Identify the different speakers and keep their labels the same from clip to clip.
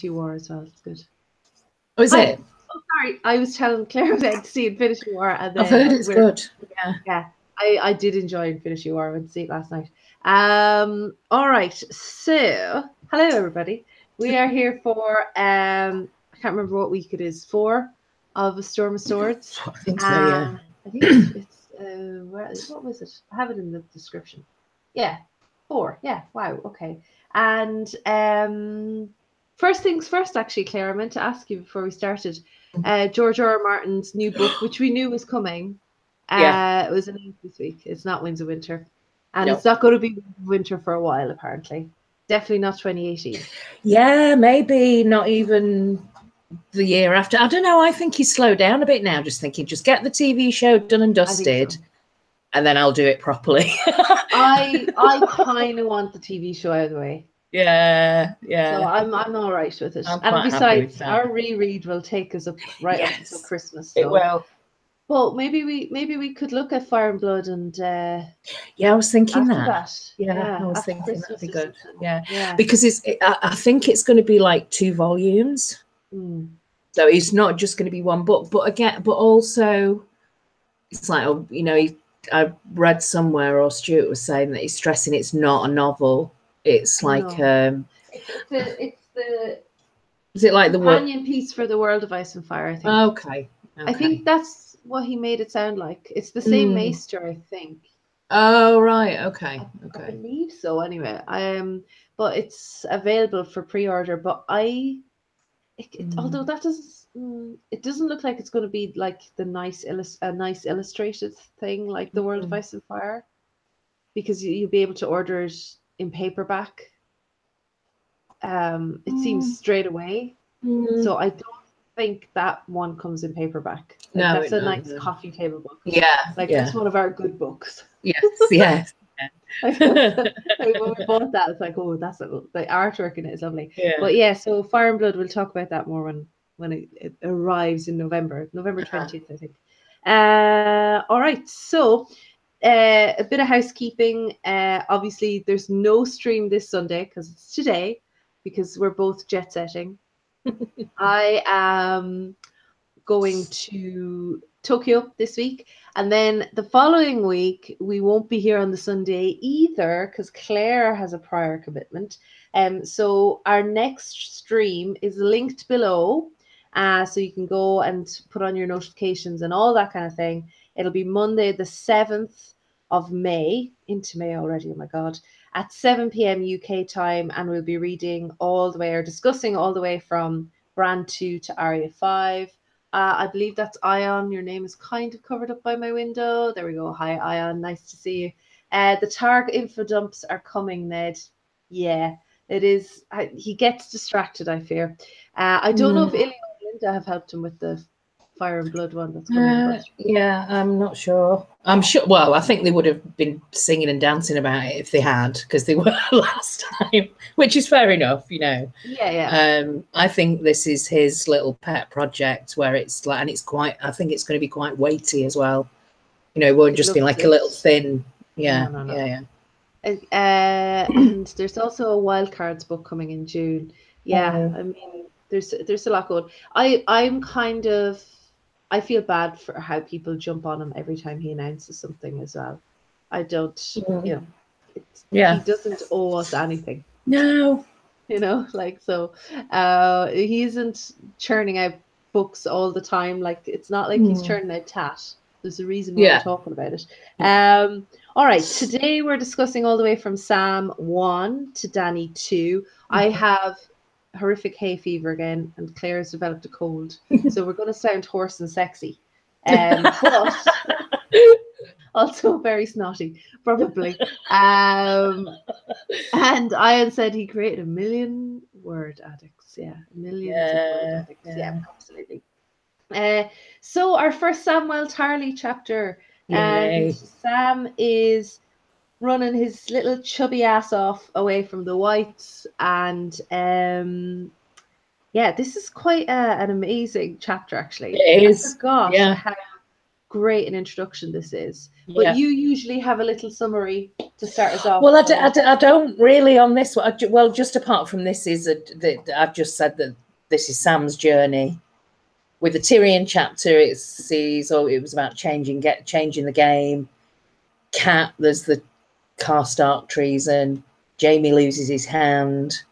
Speaker 1: Infinity War as well. It's good.
Speaker 2: Oh, is it?
Speaker 1: Oh, sorry. I was telling Claire about to see Infinity War. And then
Speaker 2: I've heard it's good.
Speaker 1: Yeah. I did enjoy Infinity War. I went to see it last night. All right. So, hello, everybody. We are here for, I can't remember what week it is, 4 of A Storm of Swords.
Speaker 2: I think so, yeah.
Speaker 1: I think it's what was it? I have it in the description. Yeah, 4. Yeah, wow, okay. And first things first, actually, Claire, I meant to ask you before we started. George R. R. Martin's new book, which we knew was coming. It was announced this week. It's not Winds of Winter. And it's not going to be winter for a while, apparently. Definitely not 2018.
Speaker 2: Yeah, maybe not even the year after. I don't know. I think he's slowed down a bit now, just thinking, just get the TV show done and dusted, and then I'll do it properly.
Speaker 1: I kind of want the TV show out of the way.
Speaker 2: Yeah.
Speaker 1: So I'm all right with it.
Speaker 2: I'm
Speaker 1: and
Speaker 2: quite happy with
Speaker 1: besides,
Speaker 2: that.
Speaker 1: our reread will take us up up until Christmas. So.
Speaker 2: It will.
Speaker 1: Well, maybe we could look at Fire and Blood and
Speaker 2: I was thinking that.
Speaker 1: I
Speaker 2: was thinking
Speaker 1: Christmas
Speaker 2: that'd be good.
Speaker 1: Yeah.
Speaker 2: Because I think it's going to be like 2 volumes. So it's not just going to be one book, but also it's like, I read somewhere, or Stuart was saying that he's stressing it's not a novel. It's like
Speaker 1: it's the
Speaker 2: is it like the
Speaker 1: companion piece for the World of Ice and Fire, I think.
Speaker 2: Okay.
Speaker 1: I think that's what he made it sound like. It's the same maester, I think.
Speaker 2: Oh, right. Okay.
Speaker 1: I believe so, anyway. But it's available for pre-order. But although that doesn't, it doesn't look like it's going to be like the nice illustrated thing like the World of Ice and Fire, because you'll be able to order it in paperback. It seems straight away. So I don't think that one comes in paperback. That's a nice coffee table book. That's one of our good books.
Speaker 2: Yes.
Speaker 1: When we bought that, it's like, oh, that's the artwork in it is lovely. But so Fire and Blood, we'll talk about that more when it arrives in November 20th, I think. All right, so a bit of housekeeping. Obviously, there's no stream this Sunday because it's today, because we're both jet setting. I am going to Tokyo this week, and then the following week we won't be here on the Sunday either because Clare has a prior commitment. So our next stream is linked below, so you can go and put on your notifications and all that kind of thing. It'll be Monday the 7th of May, into May already, oh my god, at 7 p.m. UK time, and we'll be reading all the way, or discussing all the way from Bran 2 to Arya 5. I believe that's Ion. Your name is kind of covered up by my window. There we go. Hi, Ion. Nice to see you. The Targ info dumps are coming, Ned. Yeah, it is. He gets distracted, I fear. I don't know if Ilya and Linda have helped him with the Fire and Blood one that's coming.
Speaker 2: Yeah, I'm not sure. I'm sure. Well, I think they would have been singing and dancing about it if they had, because they were last time, which is fair enough, I think this is his little pet project where it's like, and it's quite. I think it's going to be quite weighty as well. It won't just be like a little thin. No.
Speaker 1: And there's also a Wildcards book coming in June. I mean, there's a lot going. I'm kind of. I feel bad for how people jump on him every time he announces something as well. I don't, he doesn't owe us anything.
Speaker 2: No.
Speaker 1: He isn't churning out books all the time. Like, it's not like he's churning out tat. There's a reason why we're talking about it. All right, today we're discussing all the way from Sam 1 to Dany 2. I have horrific hay fever again, and Claire's developed a cold, so we're going to sound hoarse and sexy, but also very snotty, probably. And Ian said he created 1 million word addicts. Millions of word addicts. Absolutely. So our first Samwell Tarly chapter, and Sam is running his little chubby ass off away from the Whites, and this is quite an amazing chapter, actually.
Speaker 2: It is.
Speaker 1: I forgot how great an introduction this is. But you usually have a little summary to start us off.
Speaker 2: Well, I don't really on this one. Well, just apart from this is that I've just said that this is Sam's journey. With the Tyrion chapter, it was about changing the game. Cat, there's the Karstark treason. Jaime loses his hand.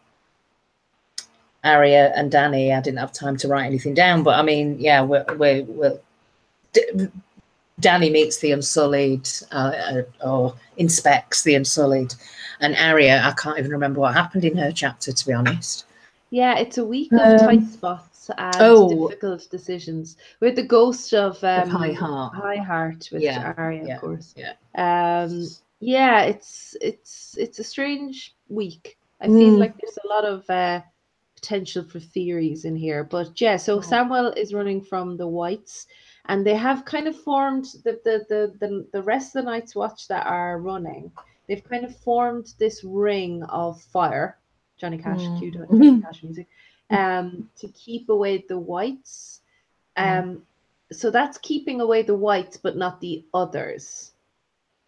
Speaker 2: Arya and Dany, I didn't have time to write anything down, but I mean, yeah, Dany meets the Unsullied, or inspects the Unsullied, and Arya, I can't even remember what happened in her chapter, to be honest.
Speaker 1: Yeah, it's a week of tight spots and difficult decisions with the ghost of High Heart with Arya, of course. Yeah, it's a strange week. I feel like there's a lot of potential for theories in here, but yeah. So Samwell is running from the Whites, and they have kind of formed the rest of the Night's Watch that are running. They've kind of formed this ring of fire. Johnny Cash, cue Johnny Cash music, to keep away the Whites. So that's keeping away the Whites, but not the others.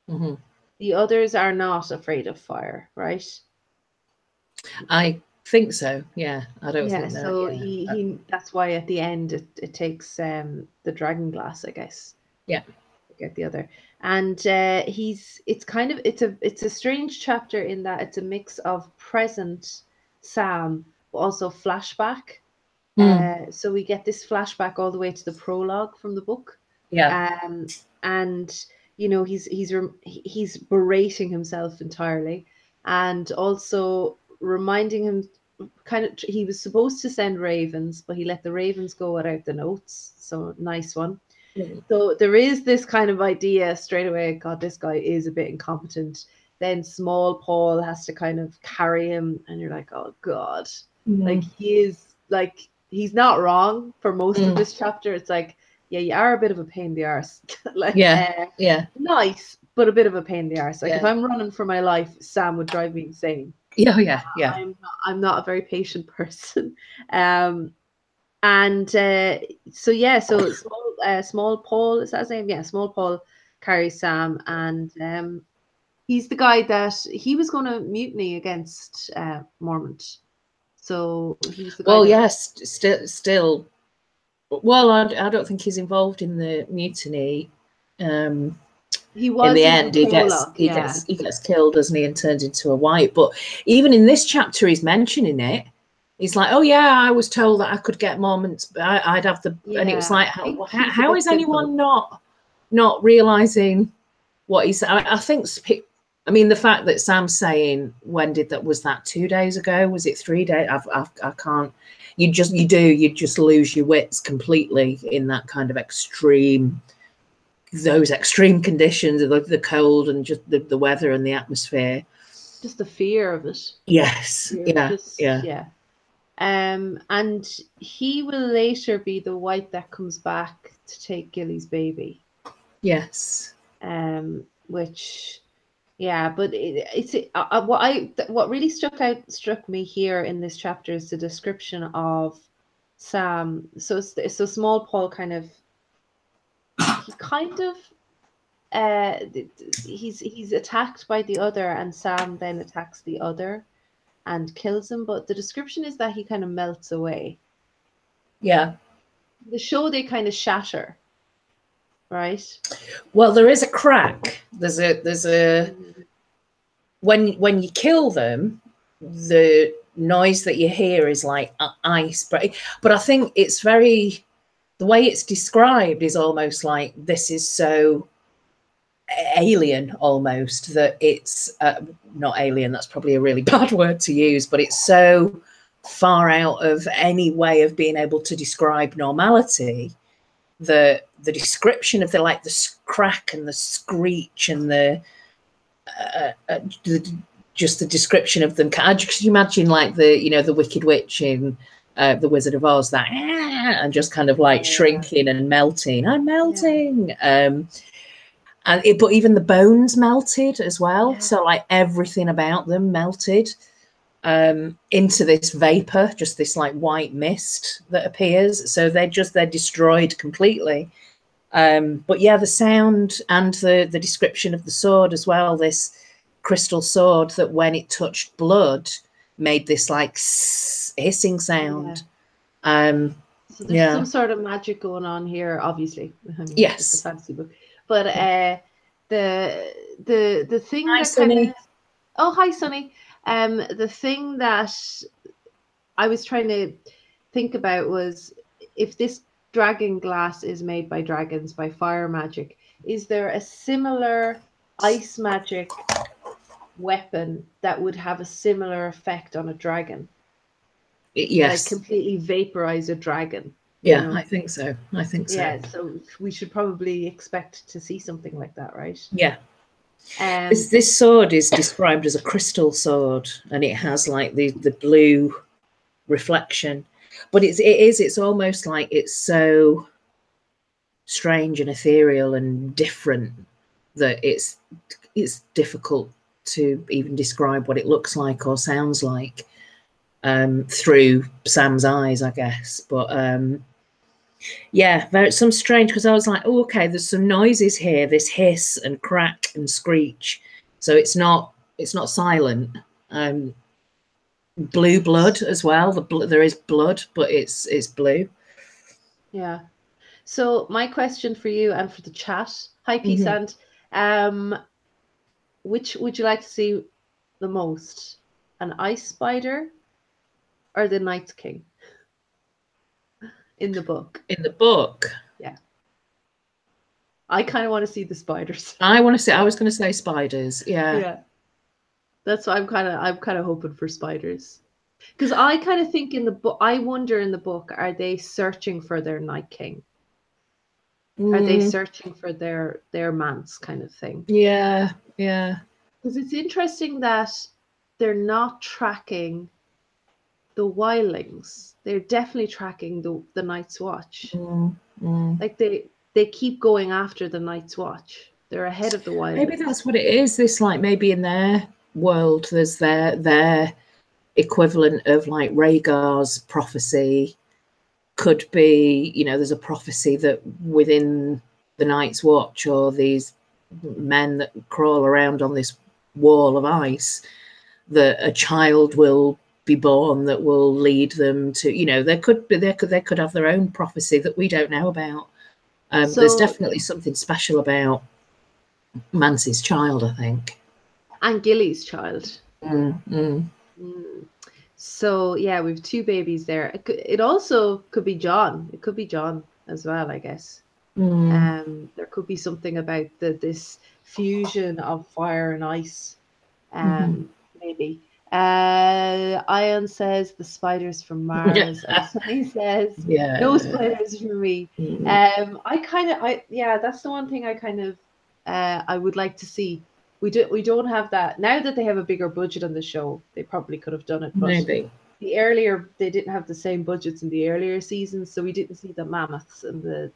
Speaker 1: The others are not afraid of fire, right?
Speaker 2: I think so. Yeah, I don't think that.
Speaker 1: So he that's why at the end it takes the dragon glass, I guess.
Speaker 2: Yeah,
Speaker 1: to get the other. And it's a strange chapter in that it's a mix of present Sam, but also flashback. So we get this flashback all the way to the prologue from the book.
Speaker 2: Yeah.
Speaker 1: And you know, he's berating himself entirely, and also reminding him he was supposed to send ravens, but he let the ravens go without the notes. So nice one. So there is this kind of idea straight away, God, this guy is a bit incompetent. Then small Paul has to kind of carry him, and you're like, oh God. Like he's not wrong for most of this chapter. It's like, yeah, you are a bit of a pain in the arse. Like, nice, but a bit of a pain in the arse. Like if I'm running for my life, Sam would drive me insane.
Speaker 2: Yeah.
Speaker 1: I'm not a very patient person. So small Paul, is that his name? Yeah, small Paul carries Sam, and he's the guy that he was going to mutiny against Mormont. So he was the guy.
Speaker 2: Well, yes, still. Well, I don't think he's involved in the mutiny.
Speaker 1: He was
Speaker 2: in the end. He gets killed, doesn't he, and turns into a White. But even in this chapter, he's mentioning it. He's like, "Oh yeah, I was told that I could get Mormonts, but I'd have the." And it was like, "How is anyone not realizing what he's?" I think. I mean, the fact that Sam's saying, "When did that? Was that 2 days ago? Was it 3 days?" I can't. You just lose your wits completely in that kind of those extreme conditions, the cold and just the weather and the atmosphere.
Speaker 1: Just the fear of it.
Speaker 2: Yes. Yeah.
Speaker 1: And he will later be the White that comes back to take Gilly's baby.
Speaker 2: Yes.
Speaker 1: Which, yeah, but what really struck me here in this chapter is the description of Sam. So small Paul he's attacked by the other, and Sam then attacks the other and kills him, but the description is that he kind of melts away.
Speaker 2: Yeah.
Speaker 1: The show, they kind of shatter, right?
Speaker 2: Well, there is a crack. There's a when you kill them, the noise that you hear is like ice break. But I think it's the way it's described is almost like this is so alien almost that it's not alien, that's probably a really bad word to use, but it's so far out of any way of being able to describe normality. The description of the crack and the screech and the description of them. Can you imagine like the Wicked Witch in the Wizard of Oz, that and just kind of like shrinking and melting. I'm melting. But even the bones melted as well. So like everything about them melted into this vapor, just this like white mist that appears. So they're destroyed completely. But yeah, the sound and the description of the sword as well, this crystal sword that when it touched blood made this like hissing sound.
Speaker 1: So there's some sort of magic going on here, obviously. I mean,
Speaker 2: yes,
Speaker 1: it's a fantasy book. But the thing
Speaker 2: hi,
Speaker 1: that
Speaker 2: Sunny.
Speaker 1: kind of, oh, hi, Sunny. The thing that I was trying to think about was, if this dragon glass is made by dragons by fire magic, is there a similar ice magic weapon that would have a similar effect on a dragon?
Speaker 2: Yes.
Speaker 1: Like completely vaporize a dragon.
Speaker 2: Yeah, I think so. I think so.
Speaker 1: Yeah, so we should probably expect to see something like that, right?
Speaker 2: Yeah. This sword is described as a crystal sword, and it has like the blue reflection, but it's almost like it's so strange and ethereal and different that it's difficult to even describe what it looks like or sounds like through Sam's eyes, I guess. But yeah, some strange, because I was like, oh, okay, there's some noises here, this hiss and crack and screech, so it's not silent. Blue blood as well. There is blood, but it's blue.
Speaker 1: Yeah. So my question for you and for the chat, hi Peace, and which would you like to see the most, an ice spider or the Night King in the book?
Speaker 2: In the book,
Speaker 1: yeah, I kind of want to see the spiders.
Speaker 2: I want to see. I was going to say spiders. Yeah.
Speaker 1: That's why I'm kind of hoping for spiders, because I kind of think in the book, I wonder in the book, are they searching for their Night King? Are they searching for their manse kind of thing?
Speaker 2: Yeah.
Speaker 1: Because it's interesting that they're not tracking the wildlings. They're definitely tracking the Night's Watch. Like they keep going after the Night's Watch. They're ahead of the wildlings.
Speaker 2: Maybe that's what it is. This, like, maybe in their world, there's their equivalent of like Rhaegar's prophecy. Could be, there's a prophecy that within the Night's Watch, or these men that crawl around on this wall of ice, that a child will be born that will lead them to, they could have their own prophecy that we don't know about. There's definitely something special about Mance's child, I think,
Speaker 1: and Gilly's child. So yeah, we've two babies there. It also could be John. It could be John as well, I guess. There could be something about this fusion of fire and ice. Maybe. Ion says the spiders from Mars. He says no spiders for me. That's the one thing I kind of I would like to see. We don't have that now that they have a bigger budget on the show. They probably could have done it, but
Speaker 2: maybe
Speaker 1: they didn't have the same budgets in the earlier seasons, so we didn't see the mammoths and the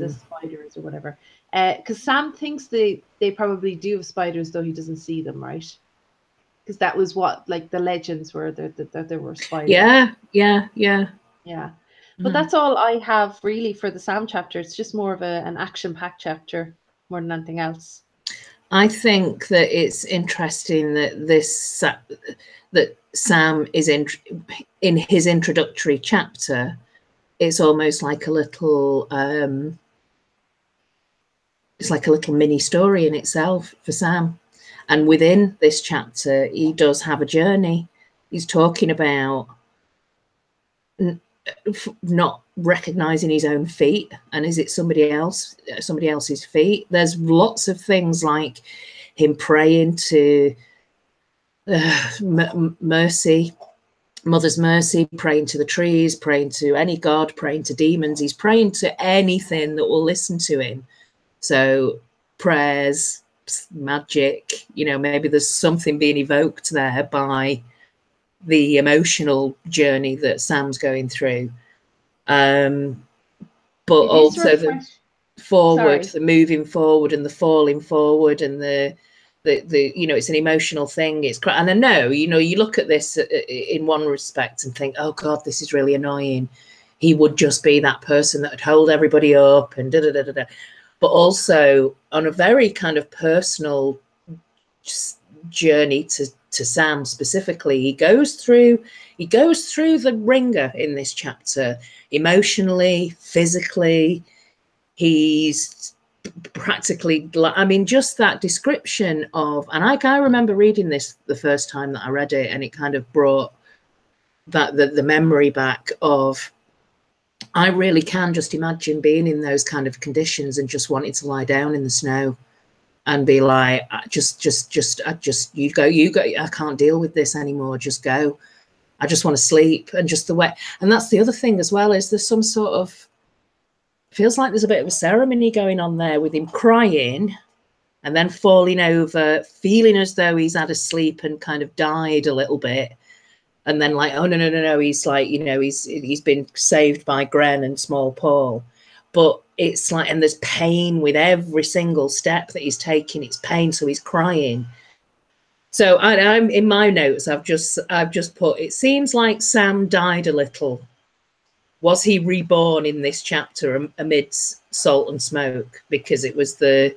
Speaker 1: spiders or whatever. Because Sam thinks they probably do have spiders, though he doesn't see them, right? Because that was what, like, the legends were, that there were spiders.
Speaker 2: Yeah.
Speaker 1: But that's all I have really for the Sam chapter. It's just more of an action-packed chapter more than anything else.
Speaker 2: I think that it's interesting that that Sam is in his introductory chapter. It's almost like a little it's like a little mini story in itself for Sam. And within this chapter, he does have a journey. He's talking about not recognizing his own feet, and is it somebody else's feet? There's lots of things, like him praying to mercy, Mother's mercy, praying to the trees, praying to any god, praying to demons. He's praying to anything that will listen to him. So prayers, magic, maybe there's something being evoked there by the emotional journey that Sam's going through. But also the moving forward and the falling forward and the it's an emotional thing. And I know, you look at this in one respect and think, oh God, this is really annoying. he would just be that person that would hold everybody up and da da da da da. But also on a very kind of personal journey to Sam specifically, he goes through the ringer in this chapter, emotionally, physically. He's practically, I mean, just that description of, and I remember reading this the first time that I read it, and it kind of brought that the memory back of, I really can just imagine being in those kind of conditions and just wanting to lie down in the snow and be like, you go, I can't deal with this anymore, just go. I just want to sleep. And just the way, and that's the other thing as well, is there's some sort of, feels like there's a bit of a ceremony going on there with him crying and then falling over, feeling as though he's had a sleep and kind of died a little bit. And then like, oh, no, he's like, you know, he's been saved by Gren and Small Paul. But it's like, and there's pain with every single step that he's taking. It's pain, so he's crying. So I'm in my notes, I've just put, it seems like Sam died a little. Was he reborn in this chapter amidst salt and smoke? Because it was the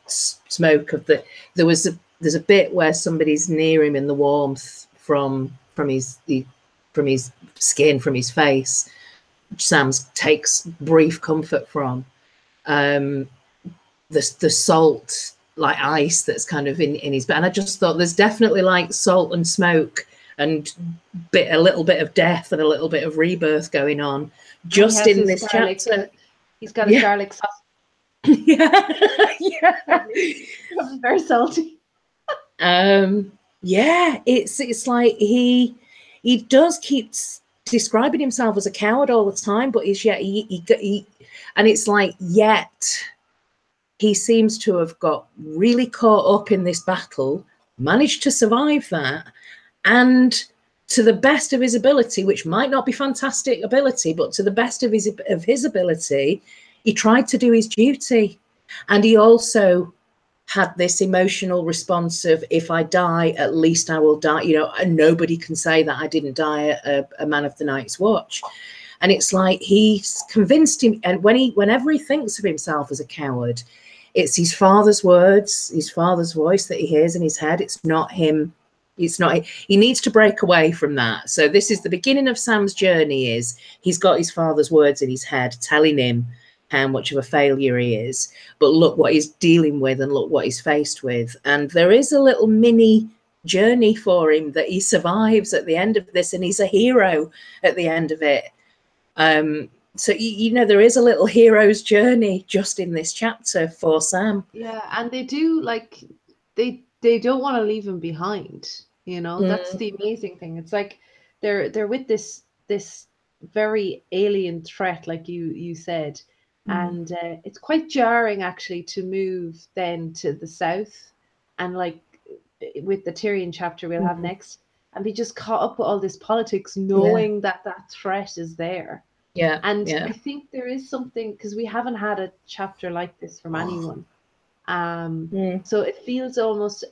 Speaker 2: smoke of the, there's a bit where somebody's near him in the warmth from his skin, from his face, which Sam takes brief comfort from. The salt, like ice, that's kind of in his bed. And I just thought there's definitely like salt and smoke and a little bit of death and a little bit of rebirth going on just in this chapter.
Speaker 1: He's got a garlic sauce.
Speaker 2: Yeah.
Speaker 1: It's very salty.
Speaker 2: Yeah, it's like he does keep describing himself as a coward all the time, but he and it's like, yet he seems to have got really caught up in this battle, managed to survive that, and to the best of his ability, which might not be fantastic ability, but to the best of his ability, he tried to do his duty. And he also had this emotional response of, if I die, at least I will die, you know, and nobody can say that I didn't die at a Man of the Night's Watch. And it's like he's convinced him, and whenever he thinks of himself as a coward, it's his father's words, his father's voice that he hears in his head. It's not him. It's not, he needs to break away from that. So this is the beginning of Sam's journey, is he's got his father's words in his head telling him how much of a failure he is, but look what he's dealing with and look what he's faced with. And there is a little mini journey for him that he survives at the end of this, and he's a hero at the end of it. So you know, there is a little hero's journey just in this chapter for Sam.
Speaker 1: Yeah, and they do, like, they don't want to leave him behind, you know. That's the amazing thing. It's like they're with this very alien threat, like you said. And it's quite jarring actually to move then to the south, and like with the Tyrion chapter we'll have next, and be just caught up with all this politics, knowing that threat is there.
Speaker 2: Yeah.
Speaker 1: And I think there is something, because we haven't had a chapter like this from anyone. So it feels almost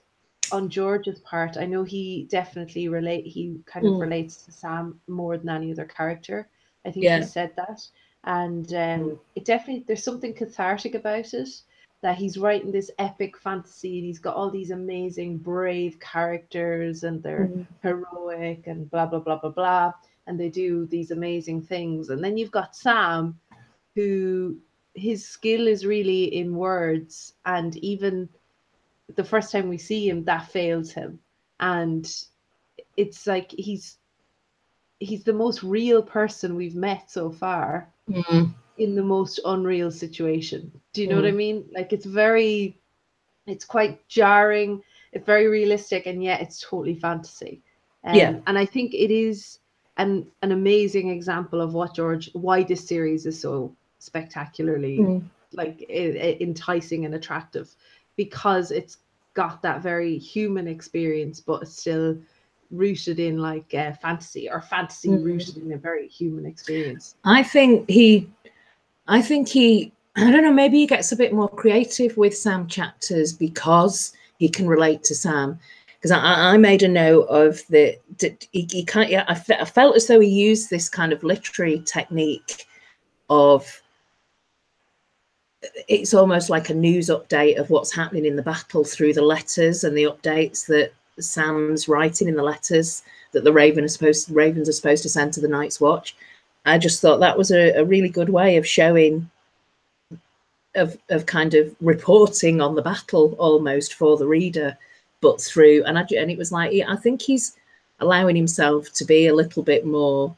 Speaker 1: on George's part. I know he definitely kind of relates to Sam more than any other character. I think he said that. And it definitely, there's something cathartic about it, that he's writing this epic fantasy and he's got all these amazing brave characters and they're heroic and blah blah blah blah blah, and they do these amazing things. And then you've got Sam, who his skill is really in words, and even the first time we see him, that fails him. And it's like he's the most real person we've met so far in the most unreal situation. Do you know what I mean? Like, it's quite jarring, it's very realistic, and yet it's totally fantasy. And I think it is an amazing example of why this series is so spectacularly like enticing and attractive, because it's got that very human experience, but it's still rooted in like fantasy, or fantasy rooted in a very human experience.
Speaker 2: I think he I don't know, maybe he gets a bit more creative with Sam chapters because he can relate to Sam. because I made a note of that he can't. Yeah, I felt as though he used this kind of literary technique of, it's almost like a news update of what's happening in the battle through the letters and the updates that Sam's writing in the letters that the ravens are supposed to send to the Night's Watch. I just thought that was a really good way of showing, of kind of reporting on the battle almost for the reader, but through, and it was like, I think he's allowing himself to be a little bit more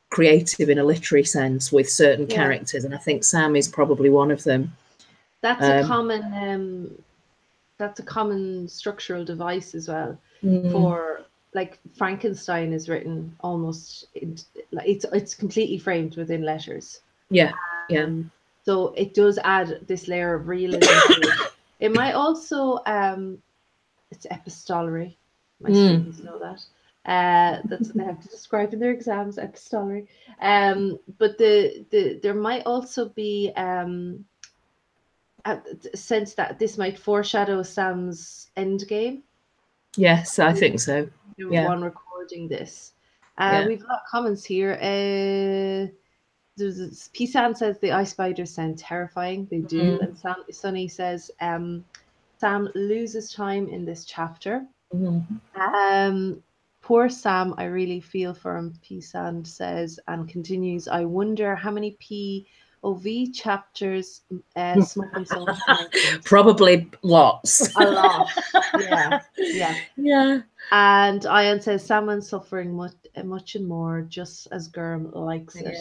Speaker 2: creative in a literary sense with certain characters, and I think Sam is probably one of them.
Speaker 1: That's a common structural device as well. For like Frankenstein is written almost it's completely framed within letters. So it does add this layer of realism to it. It might also it's epistolary. My students know that. That's what they have to describe in their exams, epistolary. But there might also be a sense that this might foreshadow Sam's endgame.
Speaker 2: Yes, I think so.
Speaker 1: One recording this. We've got comments here. Pisan says the ice spiders sound terrifying. They do. And Sunny says Sam loses time in this chapter. Poor Sam, I really feel for him, Pisan says, and continues, I wonder how many POV chapters Smoking Souls mentioned.
Speaker 2: Probably lots.
Speaker 1: A lot. Yeah. And Ian says, Salmon's suffering much and more, just as Germ likes it.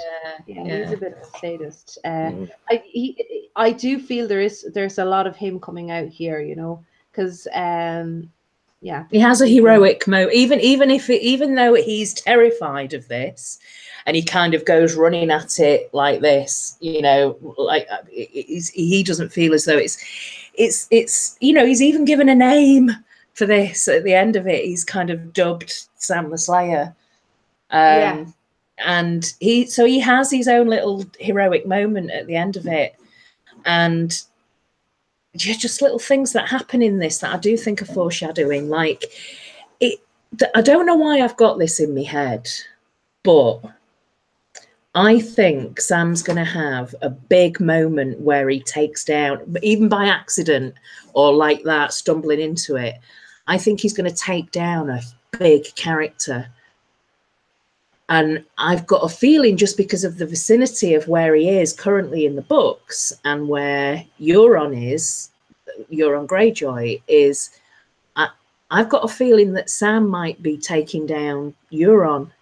Speaker 1: He's a bit of a sadist. I do feel there's a lot of him coming out here, you know, because he
Speaker 2: has a heroic moment, even though he's terrified of this, and he kind of goes running at it like this, you know, like he doesn't feel as though it's you know, he's even given a name for this at the end of it. He's kind of dubbed Sam the Slayer, and he has his own little heroic moment at the end of it, and just little things that happen in this that I do think are foreshadowing. Like I don't know why I've got this in my head, but I think Sam's going to have a big moment where he takes down, even by accident or like that, stumbling into it. I think he's going to take down a big character. And I've got a feeling, just because of the vicinity of where he is currently in the books and where Euron Greyjoy is, I've got a feeling that Sam might be taking down Euron.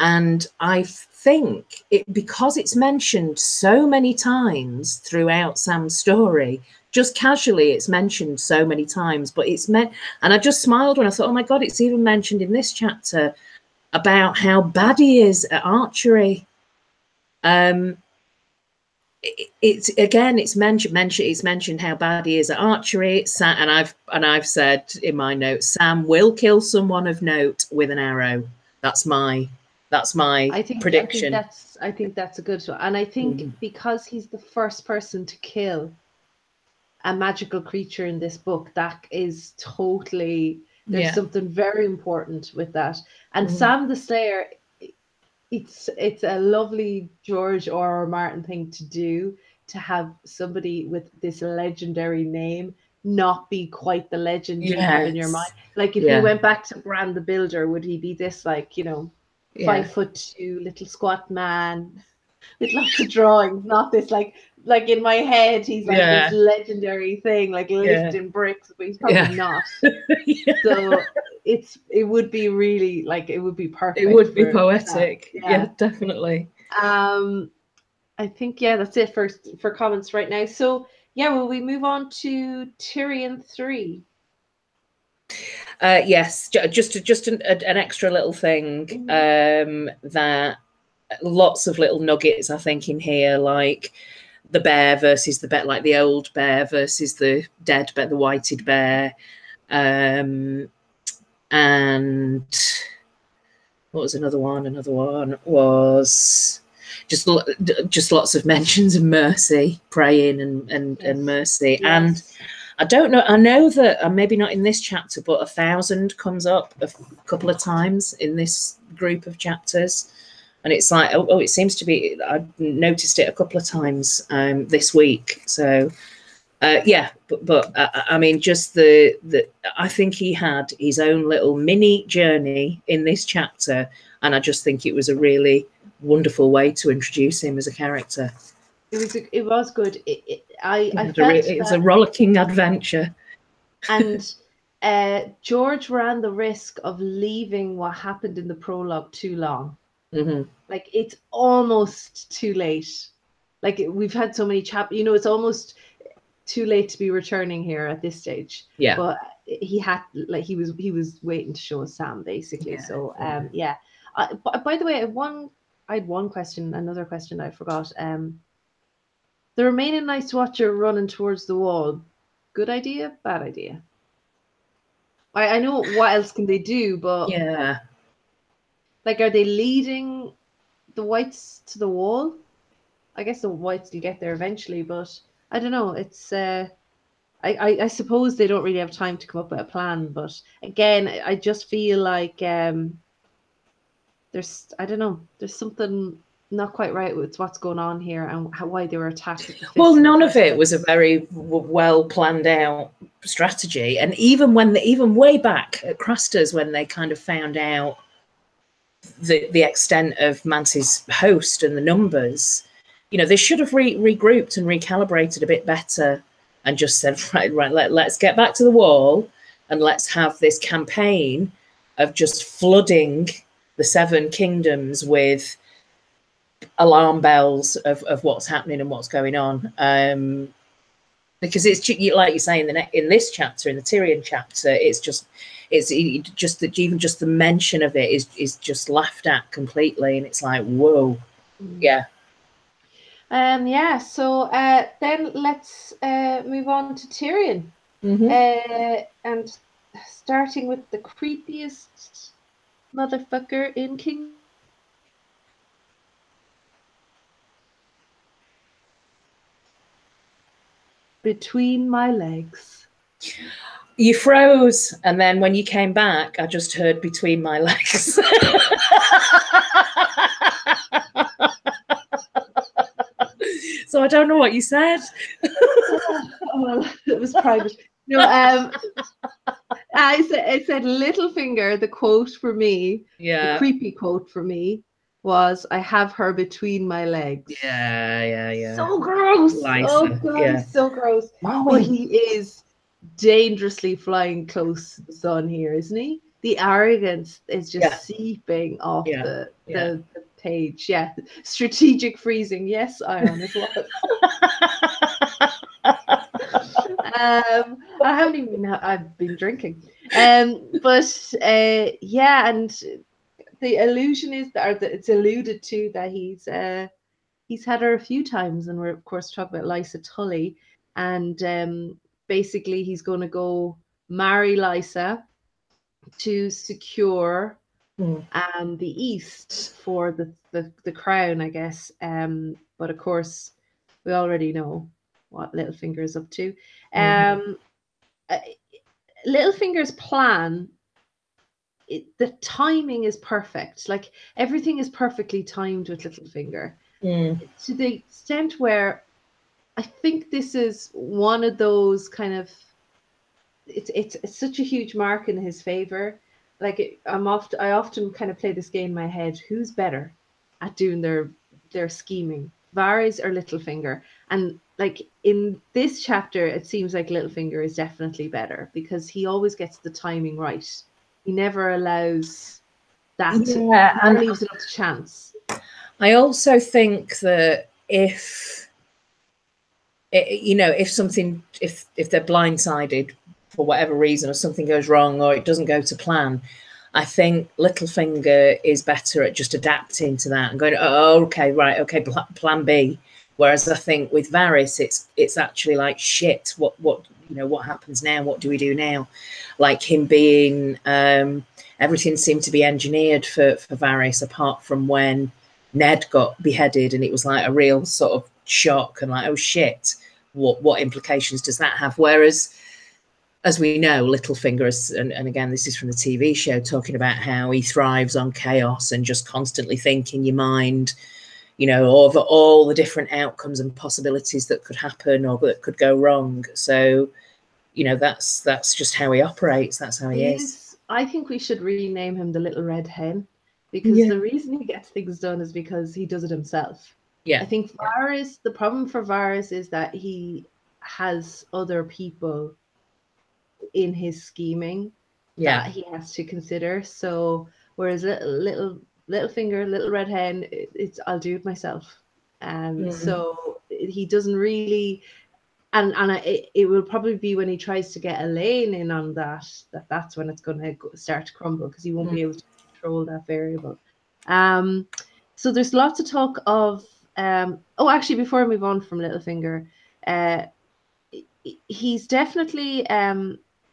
Speaker 2: And I think because it's mentioned so many times throughout Sam's story, just casually it's mentioned so many times, but it's meant, and I just smiled when I thought, oh my God, it's even mentioned in this chapter about how bad he is at archery. It's mentioned how bad he is at archery. And I've said in my notes, Sam will kill someone of note with an arrow. That's my prediction.
Speaker 1: I think that's a good one. And I think because he's the first person to kill a magical creature in this book, that is totally, there's something very important with that. And Sam the Slayer, it's a lovely George R. Martin thing to do, to have somebody with this legendary name not be quite the legend you have in your mind. Like if we went back to Bran the Builder, would he be this, like, you know, 5'2" little squat man with lots of drawings, not this like in my head he's like this legendary thing, like lifting bricks, but he's probably not. So it would be really, like, it would be perfect.
Speaker 2: It would be poetic. Yeah, definitely.
Speaker 1: I think that's it for comments right now. So will we move on to Tyrion 3?
Speaker 2: Yes, just an extra little thing, that lots of little nuggets I think in here, like the bear versus the bear, like the old bear versus the dead bear, the whited bear, and what was another one? Another one was just lots of mentions of mercy, praying and mercy. And I don't know. I know that maybe not in this chapter, but 1,000 comes up a couple of times in this group of chapters. And it's like, oh, it seems to be, I've noticed it a couple of times this week. So, yeah, but I mean, just I think he had his own little mini journey in this chapter. And I just think it was a really wonderful way to introduce him as a character.
Speaker 1: It was good. It
Speaker 2: was a rollicking adventure.
Speaker 1: And George ran the risk of leaving what happened in the prologue too long. Like, it's almost too late. Like, we've had so many it's almost too late to be returning here at this stage.
Speaker 2: Yeah.
Speaker 1: But he was waiting to show us Sam, basically. Yeah. So yeah. By the way, I had one question, another question I forgot. The remaining Night's Watcher running towards the wall. Good idea? Bad idea? I know what else can they do, but
Speaker 2: yeah.
Speaker 1: Like, are they leading the Whites to the wall? I guess the Whites will get there eventually, but I don't know. It's I suppose they don't really have time to come up with a plan, but again, I just feel like there's something not quite right with what's going on here and why they were attacked.
Speaker 2: Well, none of it was a very well planned out strategy, and even way back at Craster's, when they kind of found out the extent of Mance's host and the numbers, they should have regrouped and recalibrated a bit better and just said, right, let's get back to the wall and let's have this campaign of just flooding the Seven Kingdoms with alarm bells of what's happening and what's going on. Because it's like you say in this chapter, in the Tyrion chapter, it's just that even just the mention of it is just laughed at completely, and it's like, whoa. Yeah.
Speaker 1: Yeah, so then let's move on to Tyrion. And starting with the creepiest motherfucker in King. Between my legs.
Speaker 2: You froze, and then when you came back, I just heard between my legs. So I don't know what you said.
Speaker 1: Well, it was private. No, I said Littlefinger. The quote for me, the creepy quote for me, was, "I have her between my legs."
Speaker 2: Yeah.
Speaker 1: So gross.
Speaker 2: Lysa.
Speaker 1: Oh god, he's so gross. But he is dangerously flying close to the sun here, isn't he? The arrogance is just seeping off the page. Yeah, strategic freezing. Yes, Ion, it was. I haven't even. I've been drinking. But yeah, and the illusion is that it's alluded to that he's had her a few times, and we're of course talking about Lysa Tully, and basically he's going to go marry Lysa to secure the East for the crown, I guess. But of course, we already know what Littlefinger is up to. Littlefinger's plan, the timing is perfect. Like, everything is perfectly timed with Littlefinger. To the extent where I think this is one of those kind of, it's such a huge mark in his favor. Like, I often kind of play this game in my head: who's better at doing their scheming, Varys or Littlefinger? And like in this chapter, it seems like Littlefinger is definitely better because he always gets the timing right. He never allows that and leaves it up to chance.
Speaker 2: I also think that if they're blindsided for whatever reason, or something goes wrong, or it doesn't go to plan, I think Littlefinger is better at just adapting to that and going, oh, okay, right, okay, plan B. Whereas I think with Varys, it's actually like, shit, what happens now? What do we do now? Like him being, everything seemed to be engineered for Varys, apart from when Ned got beheaded, and it was like a real sort of shock and like, oh shit, what implications does that have? Whereas, as we know, Littlefinger, and again, this is from the TV show, talking about how he thrives on chaos and just constantly thinking your mind, you know, over all the different outcomes and possibilities that could happen or that could go wrong. So, you know, that's just how he operates. That's how he is.
Speaker 1: I think we should rename him the Little Red Hen, because the reason he gets things done is because he does it himself.
Speaker 2: Yeah.
Speaker 1: I think Varys, the problem for Varys is that he has other people in his scheming that he has to consider. So whereas Littlefinger, Little Red Hen, it's I'll do it myself. So he doesn't really, and it will probably be when he tries to get Elaine in on that's when it's going to start to crumble, because he won't be able to control that variable. So there's lots of talk of actually, before I move on from Littlefinger, he's definitely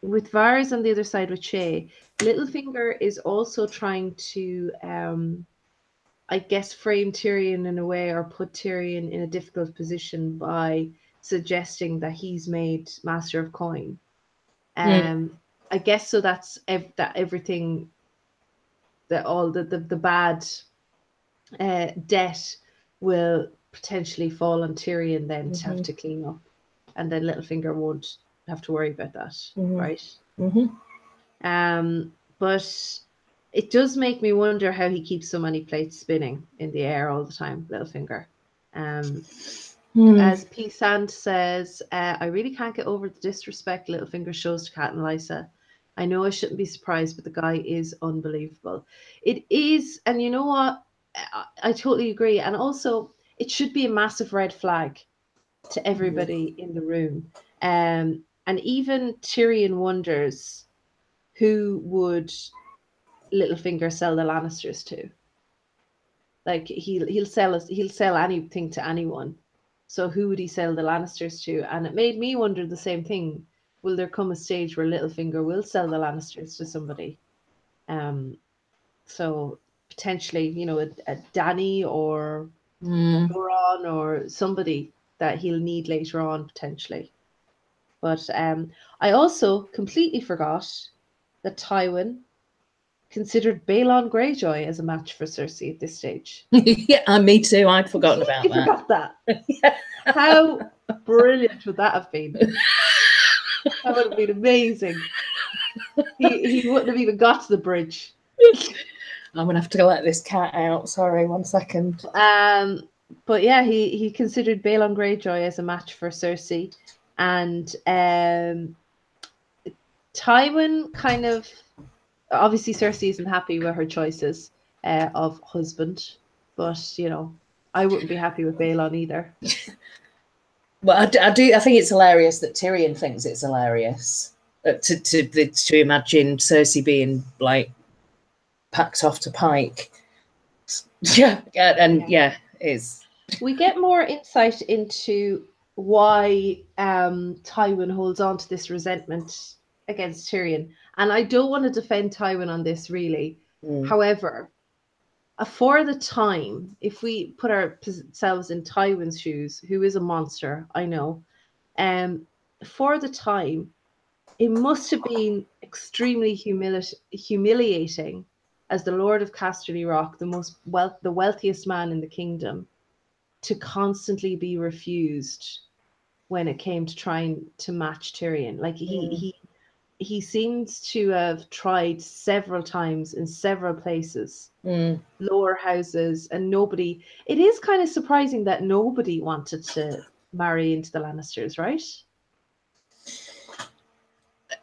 Speaker 1: with Varys on the other side with Shae. Littlefinger is also trying to I guess frame Tyrion in a way, or put Tyrion in a difficult position by suggesting that he's made Master of Coin. I guess so that everything, that all the bad debt will potentially fall on Tyrion then to have to clean up, and then Littlefinger won't have to worry about that, right? But it does make me wonder how he keeps so many plates spinning in the air all the time, Littlefinger. As P. Sand says, I really can't get over the disrespect Littlefinger shows to Cat and Lysa. I know I shouldn't be surprised, but the guy is unbelievable. It is, and you know what? I totally agree. And also, it should be a massive red flag to everybody in the room. And even Tyrion wonders, who would Littlefinger sell the Lannisters to? Like, he'll sell anything to anyone. So who would he sell the Lannisters to? And it made me wonder the same thing. Will there come a stage where Littlefinger will sell the Lannisters to somebody? So potentially, you know, a Dany or Bran or somebody that he'll need later on, potentially. But I also completely forgot that Tywin considered Balon Greyjoy as a match for Cersei at this stage.
Speaker 2: Yeah, me too. I'd forgotten about that.
Speaker 1: Forgot that. How brilliant would that have been? That would have been amazing. He wouldn't have even got to the bridge.
Speaker 2: I'm gonna have to let this cat out. Sorry, 1 second.
Speaker 1: But yeah, he considered Balon Greyjoy as a match for Cersei, and Tywin kind of, obviously Cersei isn't happy with her choices of husband, but you know, I wouldn't be happy with Balon either.
Speaker 2: Well, I think it's hilarious that Tyrion thinks it's hilarious to imagine Cersei being like packed off to Pike. Yeah, is.
Speaker 1: We get more insight into why Tywin holds on to this resentment against Tyrion, and I don't want to defend Tywin on this really. However, for the time, if we put ourselves in Tywin's shoes, who is a monster, I know, for the time, it must have been extremely humiliating as the Lord of Casterly Rock, the wealthiest man in the kingdom, to constantly be refused when it came to trying to match Tyrion. Like he seems to have tried several times in several places, lower houses, and nobody. It is kind of surprising that nobody wanted to marry into the Lannisters, right?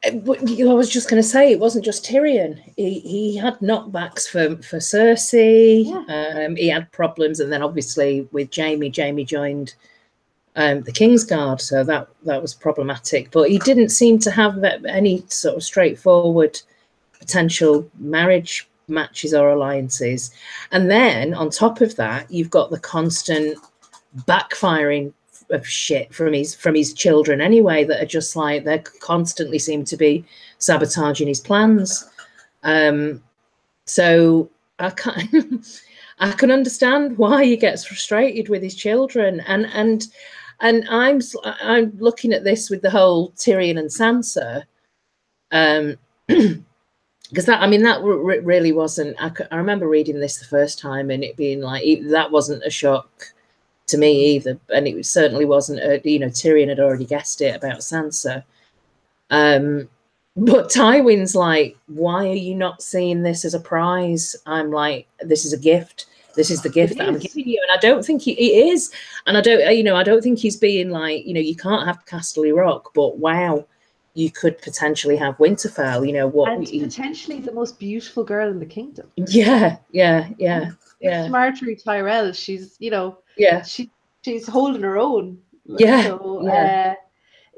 Speaker 2: I was just going to say, it wasn't just Tyrion. He had knockbacks for Cersei. Yeah. He had problems, and then obviously with Jaime joined the Kingsguard, so that was problematic. But he didn't seem to have any sort of straightforward potential marriage matches or alliances. And then on top of that, you've got the constant backfiring of shit from his children anyway, that are just like, they constantly seem to be sabotaging his plans. So I can understand why he gets frustrated with his children, and And I'm looking at this with the whole Tyrion and Sansa, because that really wasn't. I remember reading this the first time and it being like that wasn't a shock to me either, and it certainly wasn't. Tyrion had already guessed it about Sansa. But Tywin's like, why are you not seeing this as a prize? I'm like, this is a gift. This is the gift that I'm giving you. And I don't think he is. And I don't think he's being like, you can't have Casterly Rock, but wow, you could potentially have Winterfell,
Speaker 1: And potentially the most beautiful girl in the kingdom.
Speaker 2: Yeah.
Speaker 1: Marjorie Tyrell, she's, she's holding her own.
Speaker 2: Yeah.
Speaker 1: So,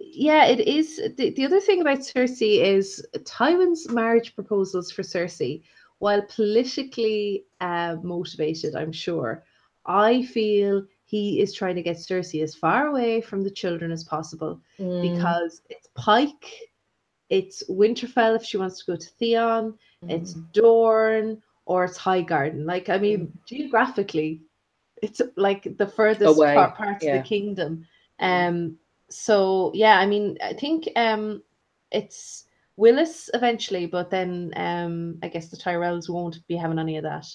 Speaker 1: it is. The other thing about Cersei is Tywin's marriage proposals for Cersei, while politically motivated, I'm sure, I feel he is trying to get Cersei as far away from the children as possible, because it's Pike, it's Winterfell if she wants to go to Theon, it's Dorne, or it's Highgarden. Like, I mean, geographically, it's like the furthest parts of the kingdom. So yeah, I mean, I think it's Willis eventually, but then I guess the Tyrells won't be having any of that.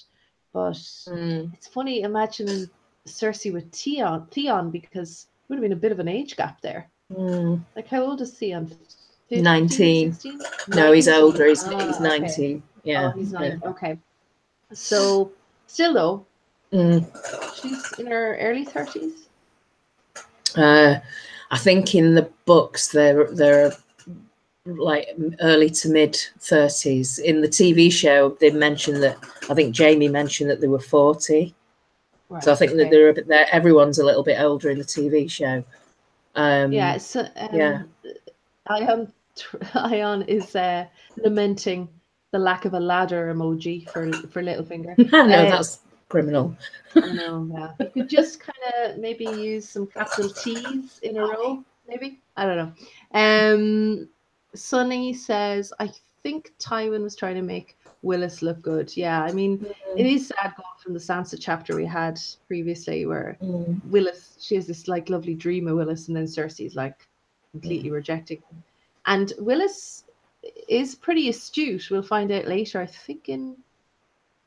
Speaker 1: But it's funny imagining Cersei with Theon, because it would have been a bit of an age gap there. Like, how old is Theon?
Speaker 2: 15, 19. 16? No, he's older. He's 19.
Speaker 1: Okay.
Speaker 2: Yeah.
Speaker 1: Oh, he's 9. Yeah. Okay. So still though, she's in her early 30s.
Speaker 2: I think in the books they're like early to mid 30s. In the TV show, they mentioned that, I think Jaime mentioned that they were 40. Right, so I think that they're a bit there. Everyone's a little bit older in the TV show.
Speaker 1: Ion is lamenting the lack of a ladder emoji for Littlefinger.
Speaker 2: No, that's criminal.
Speaker 1: I know, yeah. You could just kind of maybe use some capital T's in a row, maybe. I don't know. Sunny says, I think Tywin was trying to make Willis look good. Yeah, I mean, it is sad going from the Sansa chapter we had previously, where Willis, she has this like lovely dream of Willis, and then Cersei's like completely rejecting him. And Willis is pretty astute. We'll find out later, I think in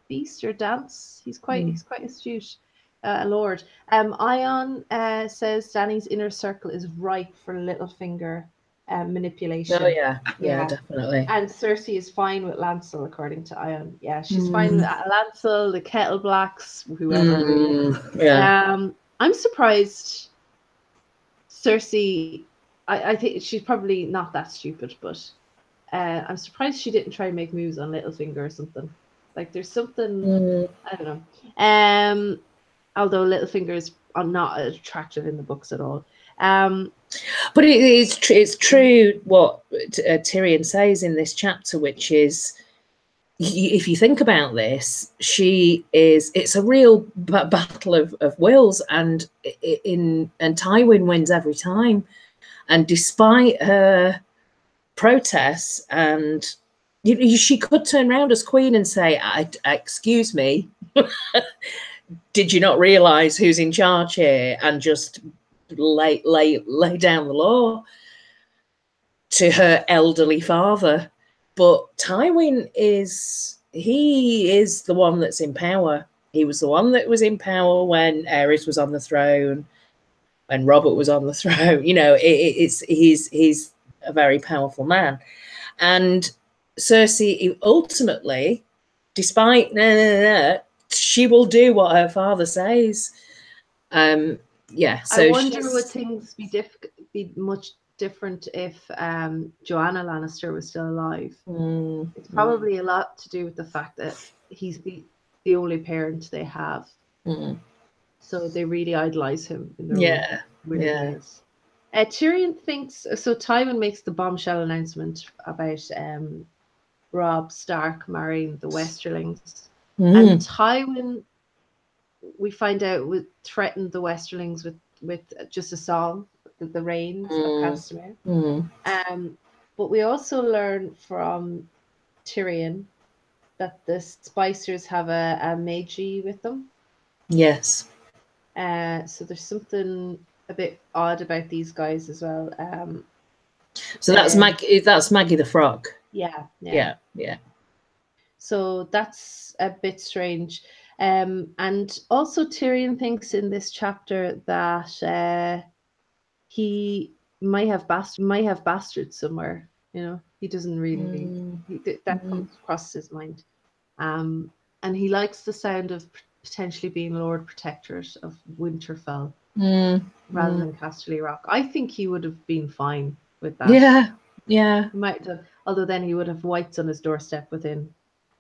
Speaker 1: Feast or Dance. He's quite astute, a lord. Ion says Dany's inner circle is ripe for Littlefinger manipulation.
Speaker 2: Oh yeah, definitely.
Speaker 1: And Cersei is fine with Lancel, according to Ion. Yeah, she's fine with Lancel, the Kettle Blacks, whoever. Really. Yeah. I'm surprised Cersei. I think she's probably not that stupid, but I'm surprised she didn't try and make moves on Littlefinger or something. Like, there's something, I don't know. Although Littlefinger is not attractive in the books at all.
Speaker 2: But it's true what Tyrion says in this chapter, which is, if you think about this, it's a real battle of wills, and Tywin wins every time. And despite her protests, and she could turn around as queen and say, excuse me, did you not realize who's in charge here, and just lay down the law to her elderly father. But Tywin is the one that's in power. He was the one that was in power when Aerys was on the throne, when Robert was on the throne. He's a very powerful man. And Cersei, ultimately, despite she will do what her father says. So
Speaker 1: I wonder would things be much different if Joanna Lannister was still alive. It's probably a lot to do with the fact that he's the only parent they have. So they really idolize him in their weird ways. Tyrion thinks, so Tywin makes the bombshell announcement about Robb Stark marrying the Westerlings. And Tywin, we find out, would threaten the Westerlings with just a song, the Rains of Castamere. But we also learn from Tyrion that the Spicers have a Magi with them.
Speaker 2: Yes.
Speaker 1: So there's something a bit odd about these guys as well.
Speaker 2: So that's Maggie. That's Maggie the Frog.
Speaker 1: Yeah. So that's a bit strange. And also Tyrion thinks in this chapter that he might have bastards somewhere. You know, he doesn't really. That comes across his mind. And he likes the sound of potentially being Lord Protectorate of Winterfell rather than Casterly Rock. I think he would have been fine with that.
Speaker 2: Yeah.
Speaker 1: He might have, although then he would have whites on his doorstep within.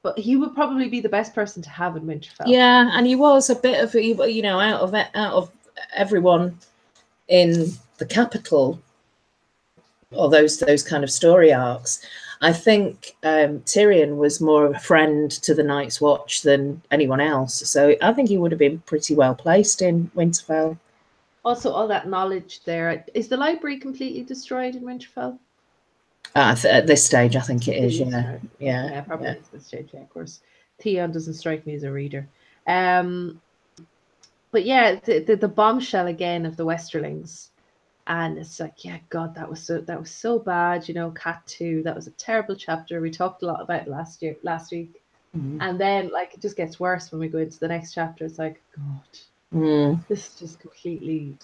Speaker 1: But he would probably be the best person to have in Winterfell.
Speaker 2: Yeah, and he was a bit of, you know, out of everyone in the capital, or those kind of story arcs. I think Tyrion was more of a friend to the Night's Watch than anyone else. So I think he would have been pretty well placed in Winterfell.
Speaker 1: Also, all that knowledge there. Is the library completely destroyed in Winterfell?
Speaker 2: At this stage, I think it is. Yeah,
Speaker 1: probably at this stage. Yeah, of course. Theon doesn't strike me as a reader. But yeah, the bombshell again of the Westerlings. And it's like, yeah, God, that was so bad. You know, Cat 2, that was a terrible chapter. We talked a lot about it last week. And then like it just gets worse when we go into the next chapter. It's like, God, this is just completely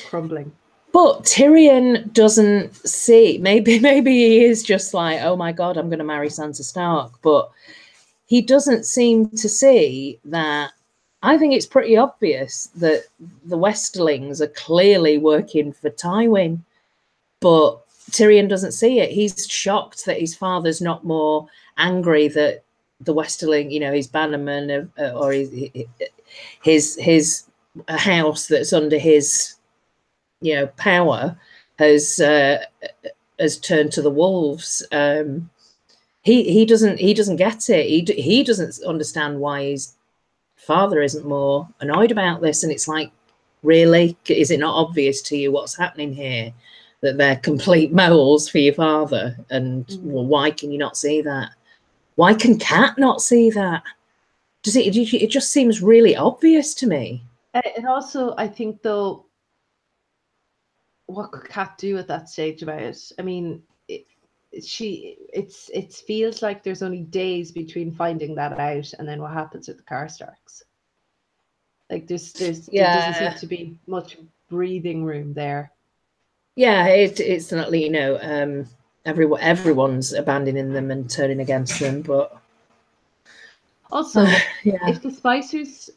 Speaker 1: crumbling.
Speaker 2: But Tyrion doesn't see. Maybe he is just like, oh my God, I'm going to marry Sansa Stark. But he doesn't seem to see that. I think it's pretty obvious that the Westerlings are clearly working for Tywin, but Tyrion doesn't see it. He's shocked that his father's not more angry that the Westerling, you know, his bannerman or his house that's under his, you know, power has turned to the wolves. He doesn't get it. He doesn't understand why his father isn't more annoyed about this. And it's like, really, is it not obvious to you what's happening here, that they're complete moles for your father? And well, why can you not see that? Why can Cat not see that? It just seems really obvious to me.
Speaker 1: And also, I think, though, what could Cat do at that stage about it? I mean, it feels like there's only days between finding that out and then what happens with the Karstarks. Like there doesn't seem to be much breathing room there.
Speaker 2: Yeah, it's not, you know, everyone's abandoning them and turning against them. But
Speaker 1: also, if the Spicers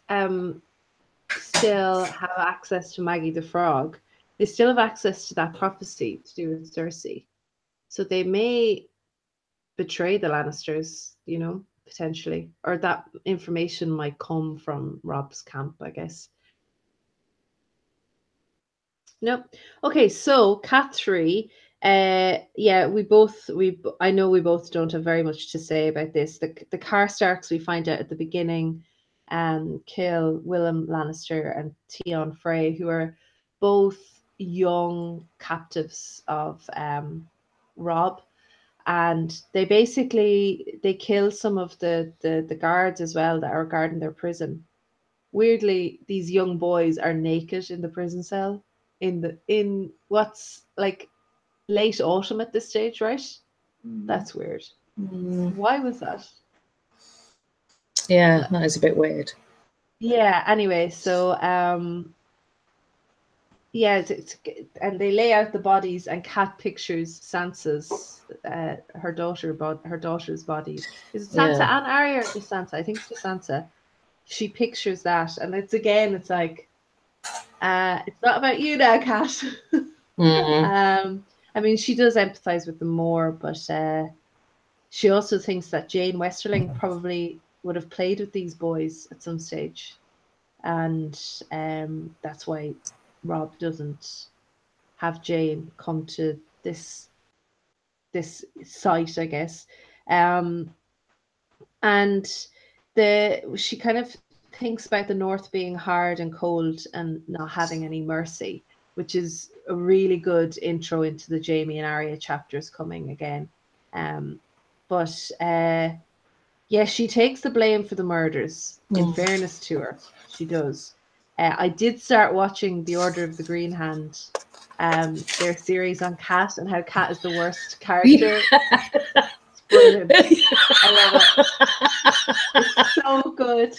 Speaker 1: still have access to Maggie the Frog, they still have access to that prophecy to do with Cersei. So they may betray the Lannisters, you know, potentially. Or that information might come from Robb's camp, I guess. Nope. Okay, so Cat 3. Yeah, I know we both don't have very much to say about this. The Karstarks, we find out at the beginning, kill Willem Lannister and Tion Frey, who are both young captives of Robb, and they kill some of the guards as well that are guarding their prison. Weirdly, these young boys are naked in the prison cell in what's like late autumn at this stage, right? That's weird. Why was that?
Speaker 2: Yeah, that is a bit weird.
Speaker 1: Yeah, anyway, so yeah, and they lay out the bodies, and Cat pictures Sansa's her daughter's body. Is it Sansa and Arya, or just Sansa? I think it's just Sansa. She pictures that, and it's like, it's not about you now, Cat. I mean, she does empathize with them more, but she also thinks that Jane Westerling probably would have played with these boys at some stage, and that's why Robb doesn't have Jane come to this site, I guess. And she kind of thinks about the North being hard and cold and not having any mercy, which is a really good intro into the Jaime and Arya chapters coming again. But yeah, she takes the blame for the murders. In fairness to her, she does. I did start watching The Order of the Green Hand, their series on Cat and how Cat is the worst character. It's brilliant. I love it. It's so good.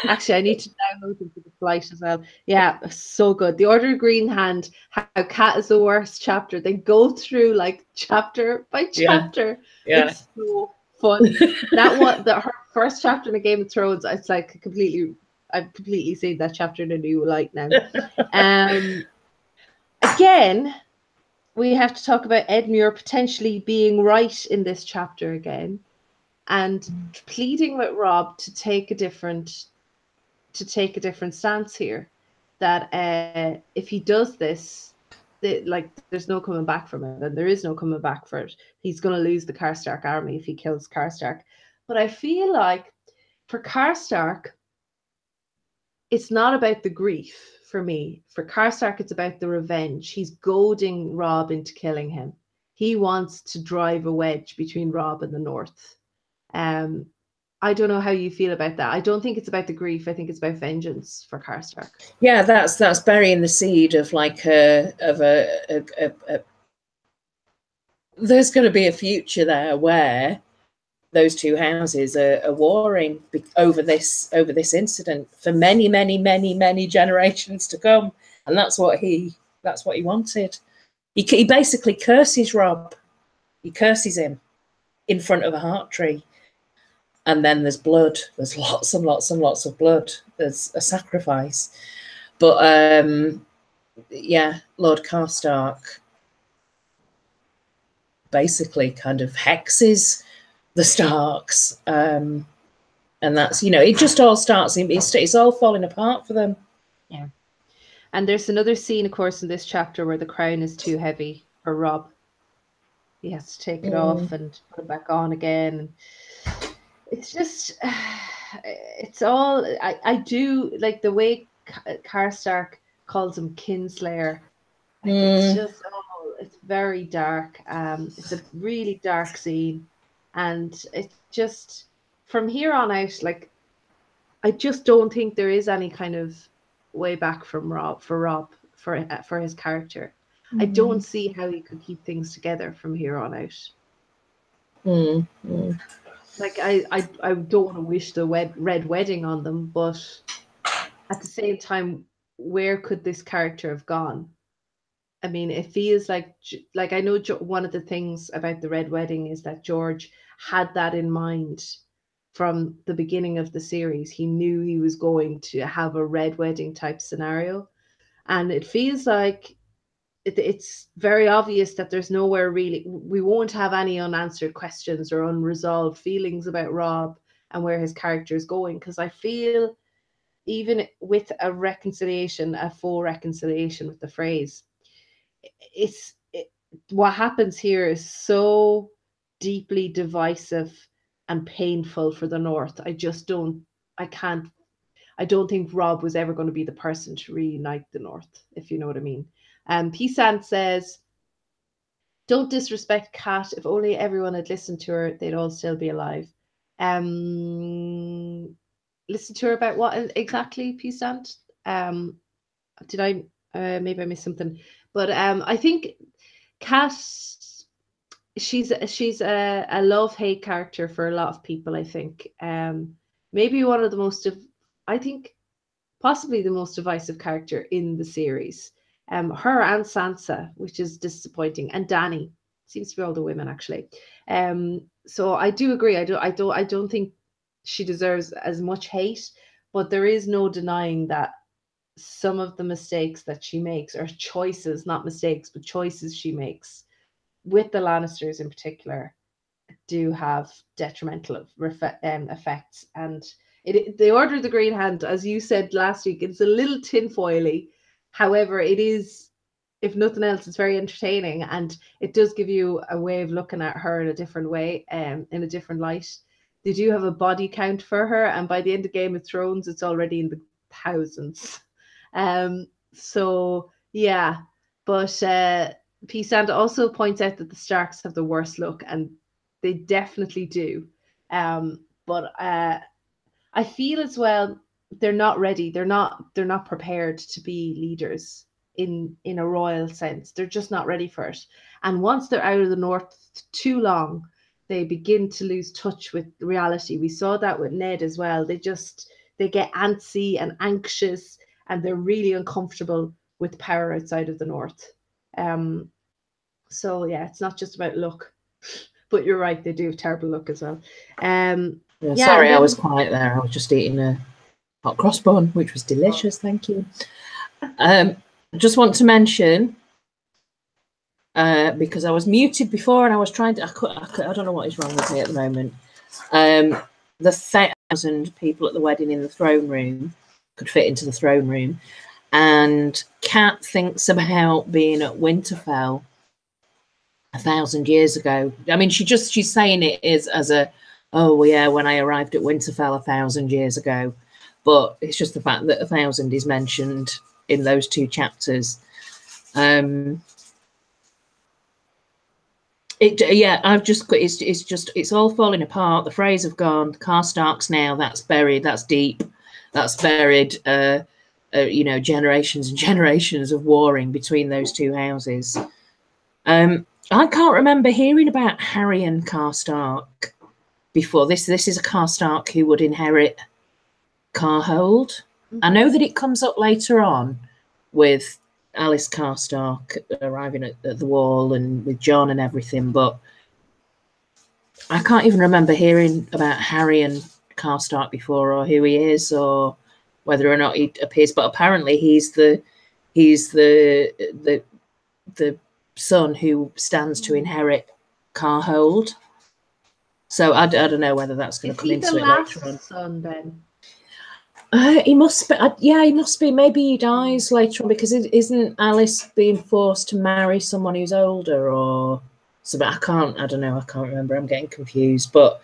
Speaker 1: Actually, I need to download them for the flight as well. Yeah, so good. The Order of Green Hand, how Cat is the worst chapter. They go through like chapter by chapter.
Speaker 2: Yeah.
Speaker 1: It's so fun. That one, her first chapter in the Game of Thrones, it's like I've completely seen that chapter in a new light now. Again, we have to talk about Edmure potentially being right in this chapter again, and pleading with Robb to take a different stance here. That if he does this, there's no coming back from it, and there is no coming back for it. He's going to lose the Karstark army if he kills Karstark. But I feel like for Karstark, it's not about the grief for me. For Karstark, it's about the revenge. He's goading Robb into killing him. He wants to drive a wedge between Robb and the North. I don't know how you feel about that. I don't think it's about the grief. I think it's about vengeance for Karstark.
Speaker 2: Yeah, that's burying the seed of like there's going to be a future there where those two houses are warring over this incident for many generations to come, and that's what he wanted. He basically curses Robb. He curses him in front of a heart tree, and then there's blood. There's lots and lots of blood. There's a sacrifice, but yeah, Lord Karstark basically kind of hexes the Starks, and that's, it just all starts, it's all falling apart for them.
Speaker 1: Yeah. And there's another scene, of course, in this chapter where the crown is too heavy for Robb. He has to take it off and put it back on again. It's just, it's all, I do like the way Karstark calls him Kinslayer. It's just, it's very dark. It's a really dark scene. And it's just, from here on out, like, I just don't think there is any kind of way back from Robb for his character. I don't see how he could keep things together from here on out. Like, I don't want to wish the red wedding on them, but at the same time, where could this character have gone? I mean, it feels like I know one of the things about the red wedding is that George had that in mind from the beginning of the series. He knew he was going to have a red wedding type scenario, and it feels like it's very obvious that there's nowhere really, we won't have any unanswered questions or unresolved feelings about Robb and where his character is going, because I feel even with a reconciliation, a full reconciliation with the phrase, what happens here is so deeply divisive and painful for the North. I don't think Robb was ever going to be the person to reunite the North, if you know what I mean. Pisant says, don't disrespect Kat. If only everyone had listened to her, they'd all still be alive. Listen to her about what exactly, Pisant? Did I maybe I missed something? But I think Kat, she's a love-hate character for a lot of people, I think. Maybe one of the most possibly the most divisive character in the series. Her and Sansa, which is disappointing, and Dany. Seems to be all the women, actually. So I do agree. I don't think she deserves as much hate, but there is no denying that some of the mistakes that she makes, or choices, not mistakes, but choices she makes with the Lannisters in particular, do have detrimental effects. And the Order of the Green Hand, as you said last week, it's a little tinfoily. However, it is, if nothing else, it's very entertaining, and it does give you a way of looking at her in a different way, in a different light. They do have a body count for her, and by the end of Game of Thrones, it's already in the thousands. So yeah, but Pisant also points out that the Starks have the worst look, and they definitely do. But I feel as well, they're not ready. They're not prepared to be leaders in a royal sense. They're just not ready for it. And once they're out of the north too long, they begin to lose touch with reality. We saw that with Ned as well. They get antsy and anxious, and they're really uncomfortable with power outside of the north. So yeah, it's not just about luck, but you're right, they do have terrible luck as well.
Speaker 2: Sorry, I was quiet there. I was just eating a hot cross bun, which was delicious. Thank you. I just want to mention, because I was muted before and I was trying to, I don't know what is wrong with me at the moment. The 1,000 people at the wedding in the throne room could fit into the throne room. And Kat thinks about being at Winterfell 1,000 years ago. I mean, she's saying it is as a, oh well, yeah, when I arrived at Winterfell 1,000 years ago, but it's just the fact that 1,000 is mentioned in those two chapters. It's all falling apart. The Freys have gone. The Karstarks now, that's buried. That's deep. That's buried. Generations and generations of warring between those two houses. I can't remember hearing about Harry and Karstark before. This is a Karstark who would inherit Carhold. I know that it comes up later on with Alice Karstark arriving at the wall and with Jon and everything, but I can't even remember hearing about Harry and Karstark before, or who he is, or whether or not he appears. But apparently he's the son who stands to inherit Carhold. So I don't know whether that's going to come into it later on.
Speaker 1: Son, then?
Speaker 2: He must be. He must be. Maybe he dies later on, because isn't Alice being forced to marry someone who's older, or so? But I don't know. I can't remember. I'm getting confused. But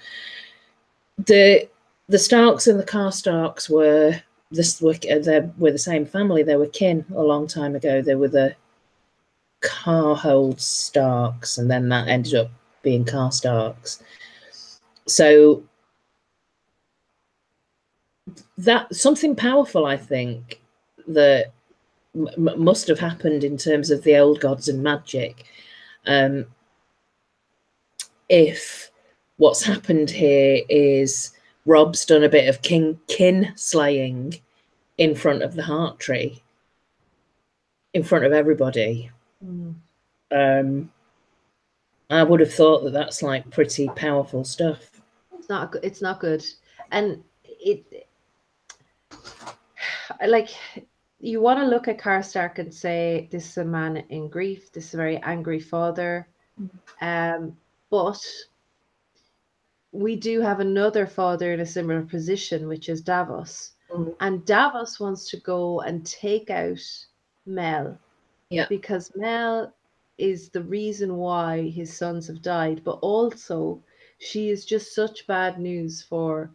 Speaker 2: the Starks and the Karstarks were the same family. They were kin a long time ago. They were the Carhold Starks, and then that ended up being Karstarks. So that's something powerful, I think, that must have happened in terms of the old gods and magic. If what's happened here is Rob's done a bit of kin slaying in front of the Heart Tree, in front of everybody. I would have thought that that's like pretty powerful stuff.
Speaker 1: It's not good. And like, you want to look at Karstark and say, this is a man in grief, this is a very angry father. But we do have another father in a similar position, which is Davos. And Davos wants to go and take out Mel.
Speaker 2: Yeah.
Speaker 1: Because Mel is the reason why his sons have died, but also she is just such bad news for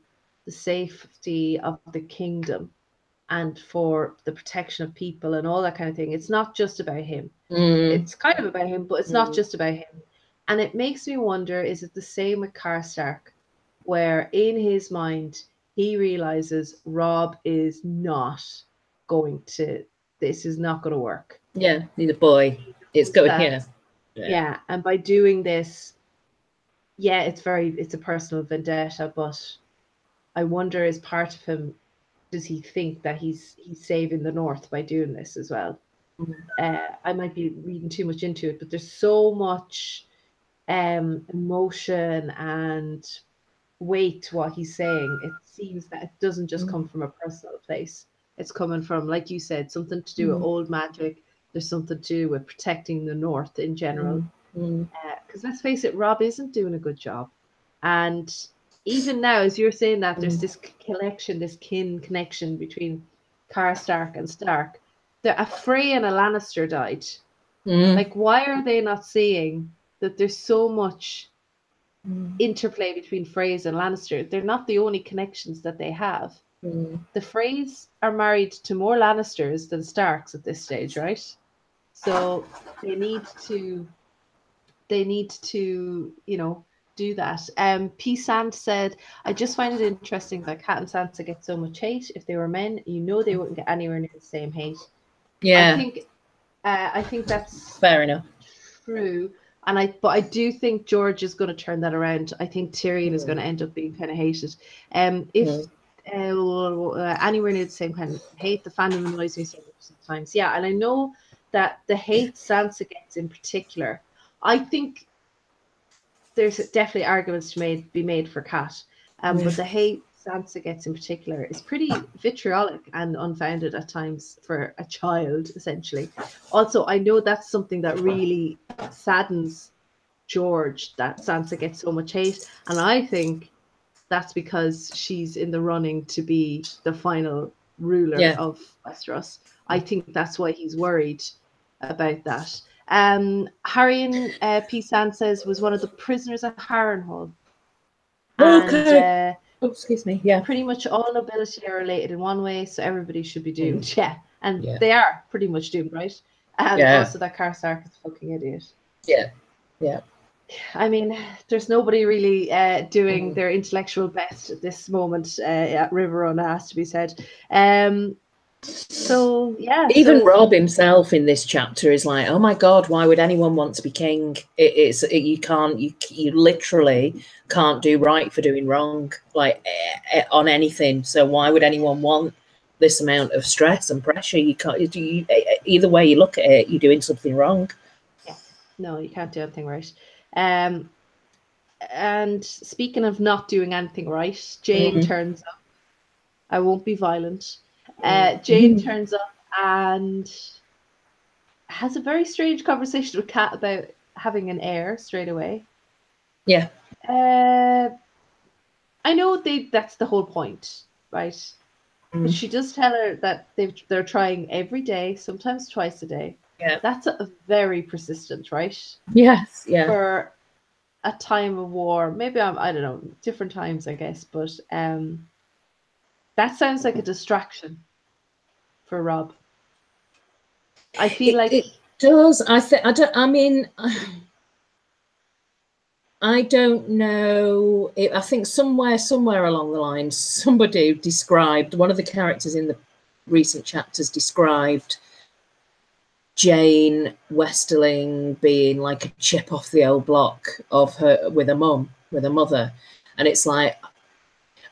Speaker 1: the safety of the kingdom and for the protection of people and all that kind of thing. It's not just about him. It's kind of about him, but it's not just about him. And it makes me wonder, is it the same with Karstark, where in his mind he realizes Rob is not going to, this is not going to work.
Speaker 2: Yeah, he's a boy. It's going here.
Speaker 1: Yeah, and by doing this, yeah, it's a personal vendetta, but I wonder, is part of him, does he think that he's saving the North by doing this as well? I might be reading too much into it, but there's so much emotion and weight to what he's saying. It seems that it doesn't just come from a personal place. It's coming from, like you said, something to do with old magic. There's something to do with protecting the North in general. Because let's face it, Rob isn't doing a good job. And even now, as you're saying that, there's this connection, this kin connection between Karstark and Stark. A Frey and a Lannister died. Like, why are they not seeing that there's so much interplay between Freys and Lannister? They're not the only connections that they have. The Freys are married to more Lannisters than Starks at this stage, right? So they need to, do that. P. Sand said, I just find it interesting that Cat and Sansa get so much hate. If they were men, you know they wouldn't get anywhere near the same hate.
Speaker 2: Yeah.
Speaker 1: I think that's
Speaker 2: fair enough.
Speaker 1: True. But I do think George is going to turn that around. I think Tyrion is going to end up being kind of hated. If anywhere near the same kind of hate, the fandom annoys me so much sometimes. Yeah, and I know that the hate Sansa gets in particular, I think there's definitely arguments to be made for Cat. But the hate Sansa gets in particular is pretty vitriolic and unfounded at times for a child, essentially. Also, I know that's something that really saddens George, that Sansa gets so much hate. And I think that's because she's in the running to be the final ruler of Westeros. I think that's why he's worried about that. Harrion P. Sand says was one of the prisoners at Harrenhal.
Speaker 2: And excuse me. Yeah.
Speaker 1: Pretty much all nobility are related in one way, so everybody should be doomed. Yeah. And they are pretty much doomed, right? And also that Karstark is a fucking idiot.
Speaker 2: Yeah. Yeah.
Speaker 1: I mean, there's nobody really doing their intellectual best at this moment at Riverrun, it has to be said. So yeah,
Speaker 2: even Rob himself in this chapter is like, oh my god, why would anyone want to be king? You literally can't do right for doing wrong, like on anything. So why would anyone want this amount of stress and pressure? You can't. Either way you look at it, you're doing something wrong.
Speaker 1: Yeah, no, you can't do anything right. And speaking of not doing anything right, Jane turns up. I won't be violent. Jane turns up and has a very strange conversation with Cat about having an heir straight away.
Speaker 2: Yeah.
Speaker 1: I know that's the whole point, right? But she does tell her that they're trying every day, sometimes twice a day.
Speaker 2: Yeah.
Speaker 1: That's a very persistent, right?
Speaker 2: Yes. Yeah.
Speaker 1: For a time of war, maybe I don't know, different times, I guess, but that sounds like a distraction for Rob. I feel
Speaker 2: it does. I don't know. I think somewhere along the line, somebody described, one of the characters in the recent chapters described Jane Westerling being like a chip off the old block of her with her mother. And it's like,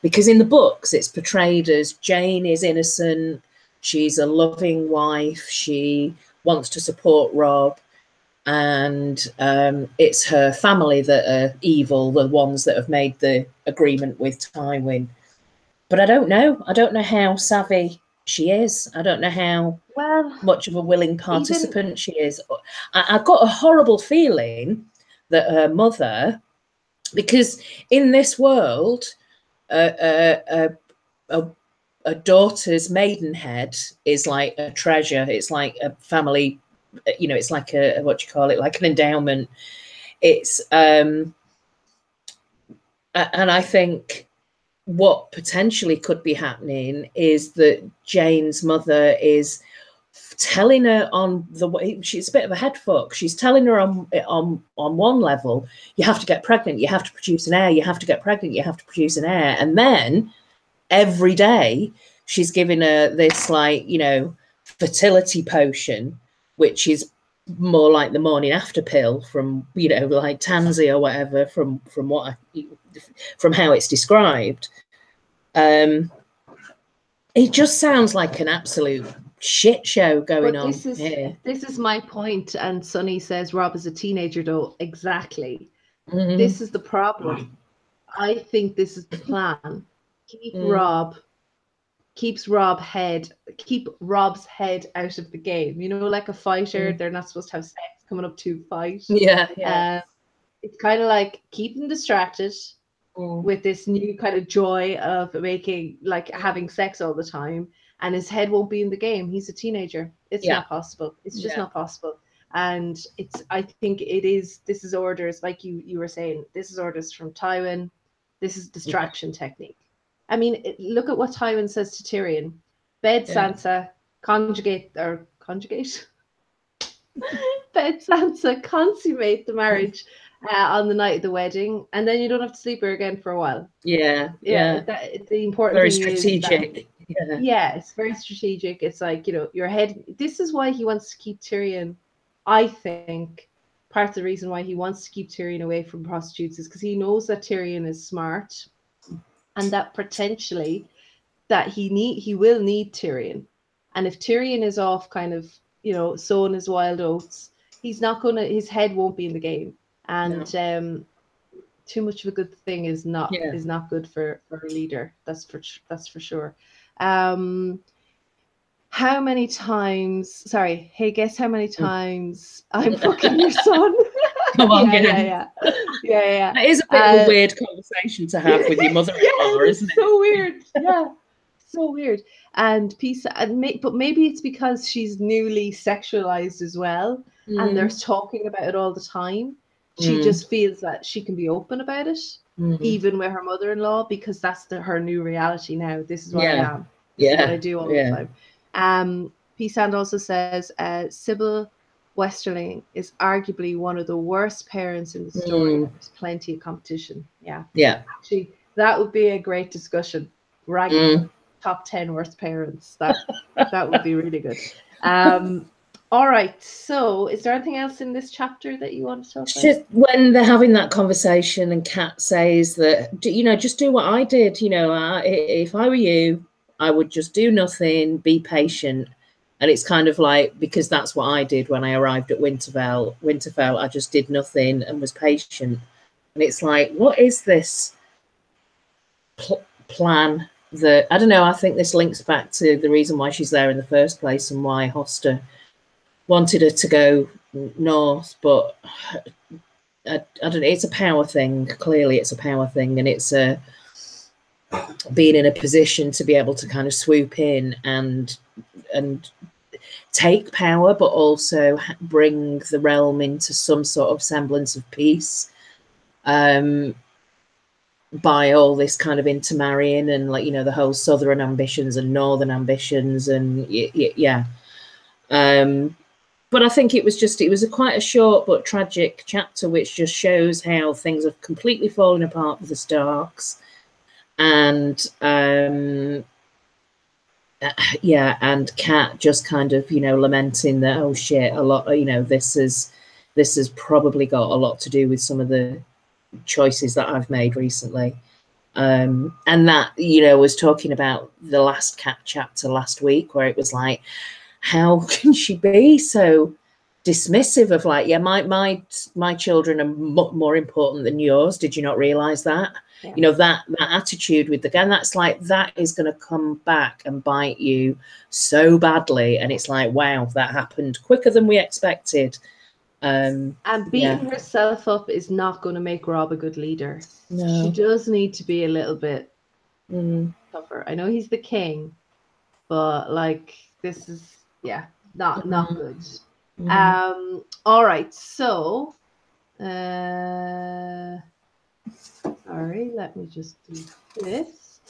Speaker 2: because in the books it's portrayed as Jane is innocent, she's a loving wife, she wants to support Rob, and it's her family that are evil, the ones that have made the agreement with Tywin. But I don't know how savvy she is. I don't know how much of a willing participant she is. I've got a horrible feeling that her mother, because in this world, a daughter's maidenhead is like a treasure. It's like a family, it's like a, what do you call it, like an endowment. It's and I think what potentially could be happening is that Jane's mother is telling her on the way, she's a bit of a head fuck. She's telling her on one level, you have to get pregnant, you have to produce an heir, you have to get pregnant, you have to produce an heir, and then every day she's giving her this, like, fertility potion, which is more like the morning after pill from, like Tansy or whatever, from how it's described. It just sounds like an absolute shit show going on here.
Speaker 1: This is my point, and Sonny says Rob is a teenager, though. Exactly. This is the problem. I think this is the plan. Keep Rob's head out of the game. Like a fighter, they're not supposed to have sex coming up to fight.
Speaker 2: Yeah.
Speaker 1: It's kind of like keep them distracted with this new kind of joy of having sex all the time, and his head won't be in the game. He's a teenager. It's not possible. It's just not possible. And I think this is orders, like you were saying, this is orders from Tywin. This is distraction technique. I mean, look at what Tywin says to Tyrion. Bed Sansa, conjugate. Bed Sansa, consummate the marriage. on the night of the wedding, and then you don't have to sleep her again for a while.
Speaker 2: Yeah.
Speaker 1: The important
Speaker 2: very
Speaker 1: thing
Speaker 2: strategic.
Speaker 1: is that, it's very strategic. It's like, your head. This is why he wants to keep Tyrion. I think part of the reason why he wants to keep Tyrion away from prostitutes is because he knows that Tyrion is smart, and that potentially that he will need Tyrion. And if Tyrion is off kind of, sowing his wild oats, his head won't be in the game. And too much of a good thing is not good for a leader. That's for sure. How many times? Sorry. Hey, guess how many times I'm fucking your son?
Speaker 2: Come on,
Speaker 1: yeah.
Speaker 2: That is a bit of a weird conversation to have with your mother-in-law, isn't it?
Speaker 1: So weird. Yeah, so weird. And but maybe it's because she's newly sexualized as well, and they're talking about it all the time. She just feels that she can be open about it, even with her mother-in-law, because that's her new reality now. This is what I am. This is what I do all the time. P-Sand also says Sybil Westerling is arguably one of the worst parents in the story. There's plenty of competition. Yeah. Actually, that would be a great discussion. Ranking top 10 worst parents. That would be really good. All right. So, is there anything else in this chapter that you want to talk about?
Speaker 2: Just when they're having that conversation, and Kat says that, just do what I did. If I were you, I would just do nothing, be patient. And it's kind of like, because that's what I did when I arrived at Winterfell. I just did nothing and was patient. And it's like, what is this plan that, I don't know, I think this links back to the reason why she's there in the first place and why Hoster wanted her to go north. But I don't know, it's a power thing. Clearly it's a power thing, and it's being in a position to be able to kind of swoop in and take power, but also bring the realm into some sort of semblance of peace by all this kind of intermarrying and, like, the whole southern ambitions and northern ambitions, and but I think it was quite a short but tragic chapter, which just shows how things have completely fallen apart with the Starks. And and Kat just kind of, lamenting that, oh shit, a lot, this has probably got a lot to do with some of the choices that I've made recently. And that, was talking about the last Kat chapter last week, where it was like, how can she be so dismissive of, like, my children are more important than yours? Did you not realize that? That attitude with the gun, that's like, that is going to come back and bite you so badly. And it's like, wow, that happened quicker than we expected.
Speaker 1: And beating herself up is not going to make Rob a good leader. No. She does need to be a little bit tougher. I know he's the king, but, like, this is not good. All right, so sorry, let me just do this.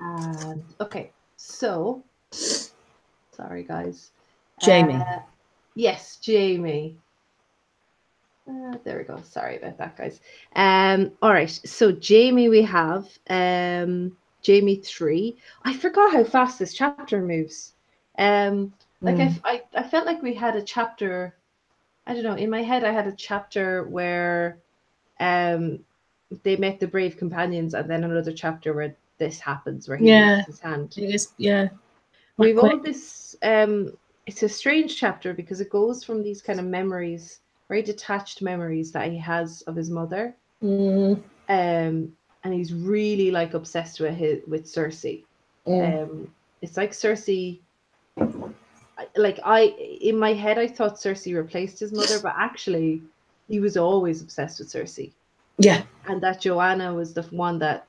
Speaker 1: And okay, so sorry guys.
Speaker 2: Jaime.
Speaker 1: Yes, Jaime. There we go. Sorry about that, guys. All right, so Jaime, we have Jaime 3. I forgot how fast this chapter moves. I felt like we had a chapter, I don't know, in my head I had a chapter where they met the brave companions, and then another chapter where this happens, where he loses his hand. We've all this it's a strange chapter because it goes from these kind of memories, very detached memories that he has of his mother. And he's really, like, obsessed with Cersei. It's like Cersei, like, in my head I thought Cersei replaced his mother, but actually he was always obsessed with Cersei. And that Joanna was the one that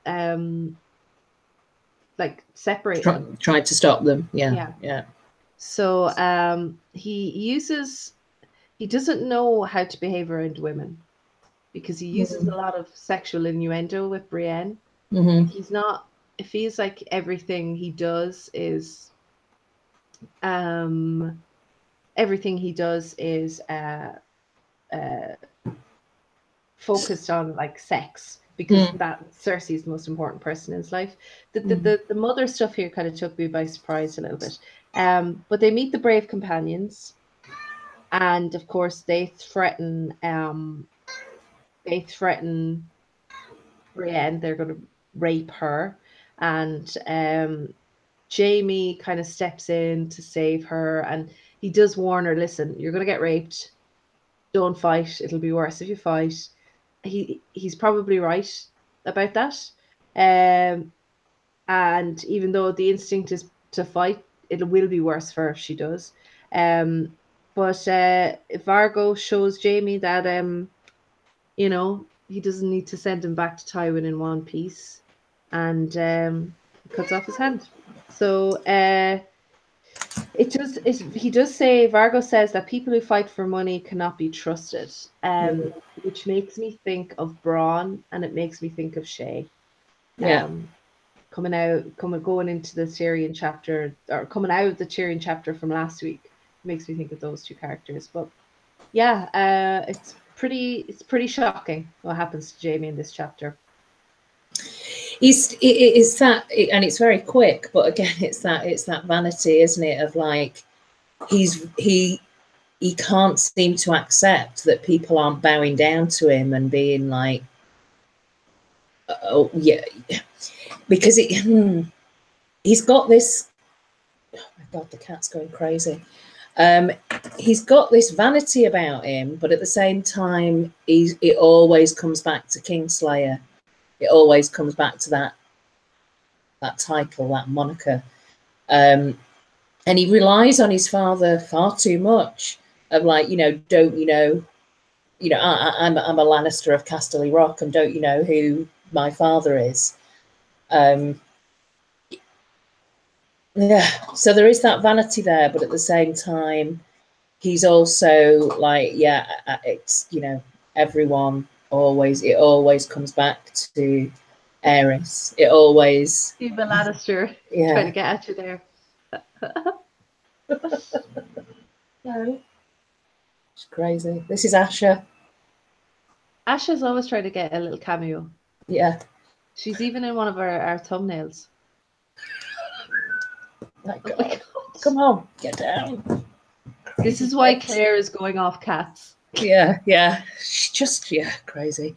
Speaker 1: like separated them.
Speaker 2: Tried to stop them.
Speaker 1: So he doesn't know how to behave around women because he uses a lot of sexual innuendo with Brienne. He's not, it feels like everything he does is focused on like sex, because that Cersei is the most important person in his life. The mother stuff here kind of took me by surprise a little bit. But they meet the brave companions, and of course they threaten Brienne. They're going to rape her, and Jaime kind of steps in to save her, and he does warn her, listen, you're going to get raped. Don't fight. It'll be worse if you fight. He's probably right about that. And even though the instinct is to fight, it will be worse for her if she does. But Vargo shows Jaime that you know, he doesn't need to send him back to Tywin in one piece, and cuts off his hand. So he does say, Vargo says that people who fight for money cannot be trusted, which makes me think of Bran, and it makes me think of Shay. Going into the Tyrion chapter, or coming out of the Tyrion chapter from last week, makes me think of those two characters. But yeah, it's pretty shocking what happens to Jaime in this chapter.
Speaker 2: It's that, and it's very quick, but again, it's that vanity, isn't it? Of like, he can't seem to accept that people aren't bowing down to him and being like, oh yeah, because he's got this. Oh my God, the cat's going crazy. He's got this vanity about him, but at the same time, it always comes back to Kingslayer. It always comes back to that title, that moniker. And he relies on his father far too much. Of like, don't I'm a Lannister of Casterly Rock, and don't you know who my father is? Yeah, so there is that vanity there, but at the same time, he's also like, it's, everyone it always comes back to Aerys. It always
Speaker 1: Steve Lannister trying to get at you there.
Speaker 2: No, it's crazy. This is Asha.
Speaker 1: Asha's always trying to get a little cameo.
Speaker 2: Yeah,
Speaker 1: she's even in one of our thumbnails.
Speaker 2: My God. Come on, get down.
Speaker 1: This is why Clare is going off cats.
Speaker 2: Yeah. She's just, crazy.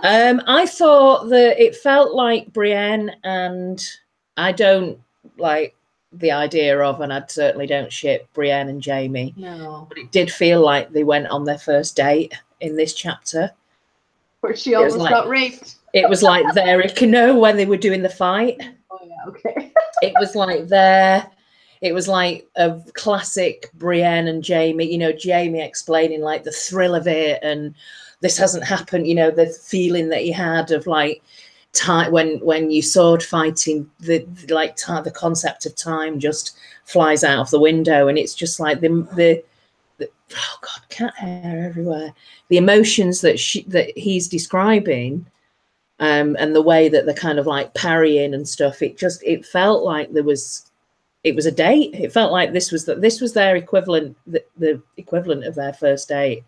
Speaker 2: I thought that it felt like Brienne, and I don't like the idea of, and I certainly don't ship Brienne and Jaime.
Speaker 1: No.
Speaker 2: But it did feel like they went on their first date in this chapter.
Speaker 1: Where she almost got raped.
Speaker 2: It was like their when they were doing the fight.
Speaker 1: Oh, yeah, okay.
Speaker 2: It was like a classic Brienne and Jaime, Jaime explaining like the thrill of it, and this hasn't happened, the feeling that he had of like time when you sword fighting, the concept of time just flies out of the window, and it's just like the oh God, cat hair everywhere. The emotions that he's describing, and the way that they're kind of like parrying and stuff, it felt like it was a date. It felt like this was their equivalent, the equivalent of their first date.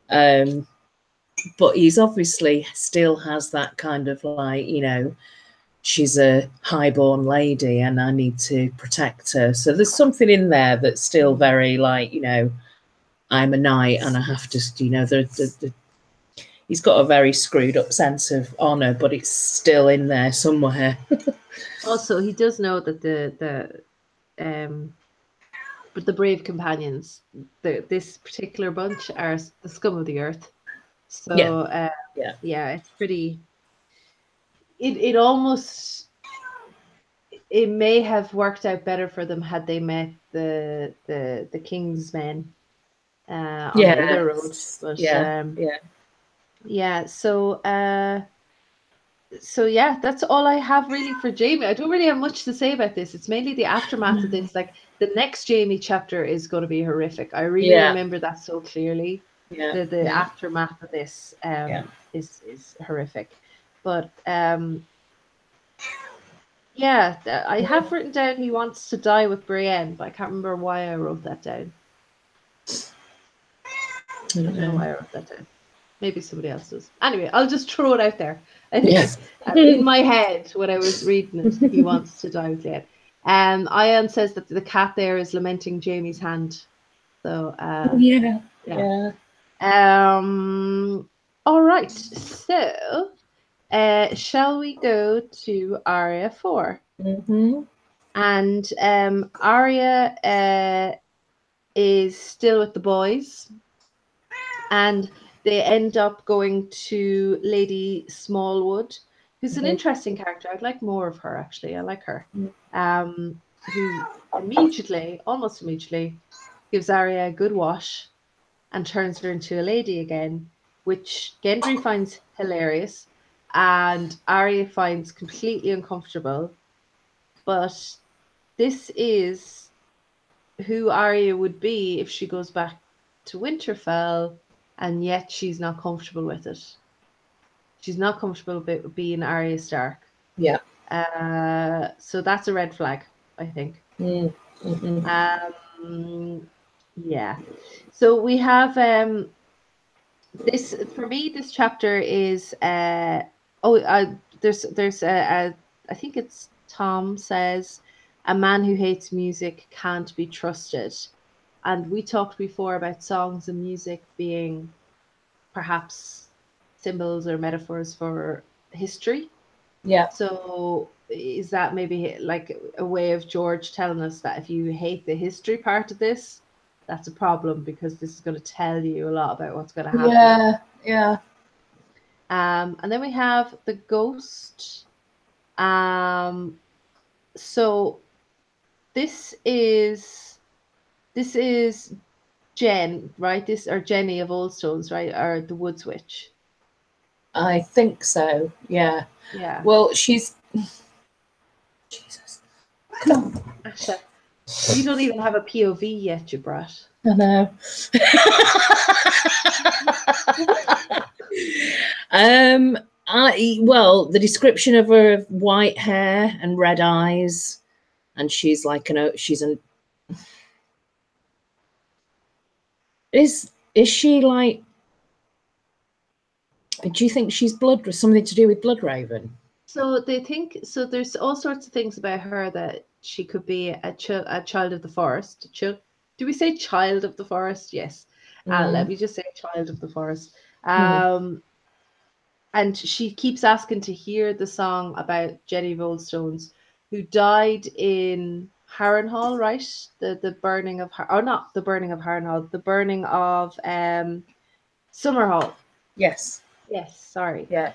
Speaker 2: But he's obviously still has that kind of like, she's a highborn lady and I need to protect her. So there's something in there that's still very like, I'm a knight and I have to, he's got a very screwed up sense of honor, but it's still in there somewhere.
Speaker 1: Also, he does know that but the brave companions, this particular bunch are the scum of the earth. So it's pretty. It almost, it may have worked out better for them had they met the king's men on the other road. But So that's all I have really for Jaime. I don't really have much to say about this. It's mainly the aftermath of this. Like the next Jaime chapter is going to be horrific. I really remember that so clearly. The aftermath of this is horrific. But I have written down he wants to die with Brienne, but I can't remember why I wrote that down. I don't know why I wrote that down. Maybe somebody else does. Anyway, I'll just throw it out there.
Speaker 2: Yes.
Speaker 1: In my head, when I was reading it, he wants to die with Clare. Ian says that the cat there is lamenting Jaime's hand. So
Speaker 2: yeah.
Speaker 1: All right. So shall we go to Arya 4? And Arya is still with the boys, and they end up going to Lady Smallwood, who's an interesting character. I'd like more of her, actually. I like her. Who almost immediately, gives Arya a good wash and turns her into a lady again, which Gendry finds hilarious and Arya finds completely uncomfortable. But this is who Arya would be if she goes back to Winterfell, and yet she's not comfortable with it. She's not comfortable with being Arya Stark.
Speaker 2: Yeah.
Speaker 1: So that's a red flag, I think. Yeah. So we have this, for me, this chapter is there's I think it's Tom says, a man who hates music can't be trusted. And we talked before about songs and music being perhaps symbols or metaphors for history.
Speaker 2: Yeah.
Speaker 1: So is that maybe like a way of George telling us that if you hate the history part of this, that's a problem, because this is going to tell you a lot about what's going to happen.
Speaker 2: Yeah.
Speaker 1: And then we have the ghost. So this is Jen, right? Jenny of Oldstones, right? Or the Woods Witch.
Speaker 2: I think so. Yeah.
Speaker 1: Yeah.
Speaker 2: Well, she's Jesus. Come on,
Speaker 1: Asha. You don't even have a POV yet, you brat.
Speaker 2: I know. Well, the description of her white hair and red eyes, and she's like is she like? Do you think she's something to do with Bloodraven?
Speaker 1: So they think so. There's all sorts of things about her that she could be a child of the forest. Do we say child of the forest? Yes. Let me just say child of the forest. And she keeps asking to hear the song about Jenny of Oldstones, who died in Harrenhal, right? The burning of not the burning of Harrenhal, the burning of Summerhall.
Speaker 2: Yes.
Speaker 1: Yes, sorry.
Speaker 2: Yeah.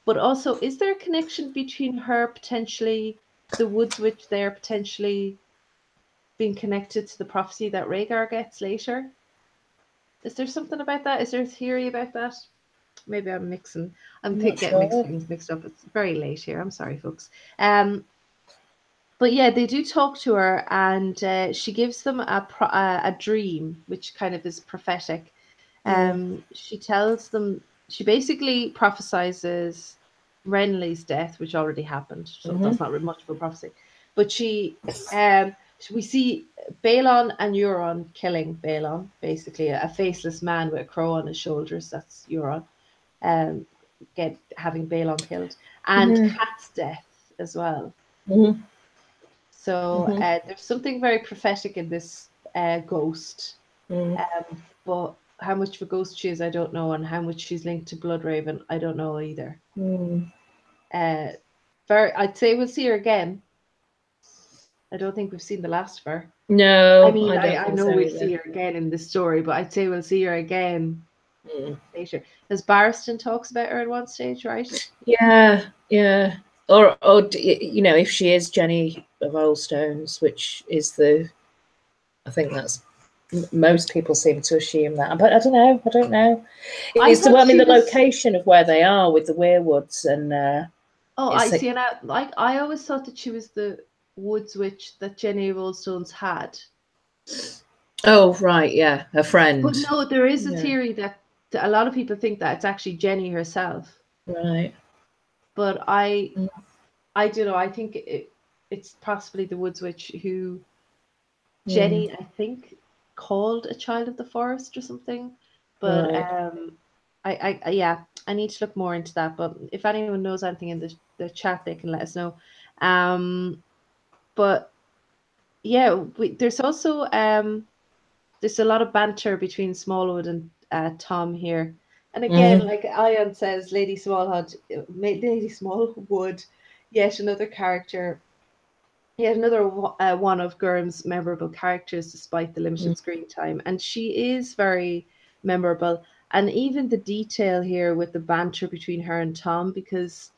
Speaker 1: But also, is there a connection between her potentially, the Woods Witch there potentially being connected to the prophecy that Rhaegar gets later? Is there something about that? Is there a theory about that? Maybe I'm getting things mixed up. It's very late here. I'm sorry, folks. But yeah, they do talk to her, and she gives them a dream, which kind of is prophetic. She tells them, she basically prophesizes Renly's death, which already happened, so that's not much of a prophecy. But we see Balon and Euron killing Balon, basically a faceless man with a crow on his shoulders. That's Euron. Having Balon killed, and Kat's death as well. So there's something very prophetic in this ghost. But how much of a ghost she is, I don't know, and how much she's linked to Bloodraven, I don't know either. I'd say we'll see her again. I don't think we've seen the last of her.
Speaker 2: No,
Speaker 1: I mean, I know we'll see her again in the story, but I'd say we'll see her again later. As Barristan talks about her at one stage, right?
Speaker 2: Yeah. Or if she is Jenny of Oldstones, which is I think that's, most people seem to assume that, but I don't know. It's the location of where they are with the Weirwoods and.
Speaker 1: I see. And I always thought that she was the Woods Witch that Jenny of Oldstones had.
Speaker 2: Oh right, yeah, a friend.
Speaker 1: But no, there is a theory that a lot of people think that it's actually Jenny herself.
Speaker 2: Right.
Speaker 1: But I don't know. I think it's possibly the Woods Witch who Jenny, I think, called a child of the forest or something. But yeah, I need to look more into that. But if anyone knows anything in the chat, they can let us know. But yeah, there's also there's a lot of banter between Smallwood and Tom here. And again, like Ion says, Lady Smallwood, yet another character, yet another one of Gurm's memorable characters, despite the limited screen time. And she is very memorable. And even the detail here with the banter between her and Tom, because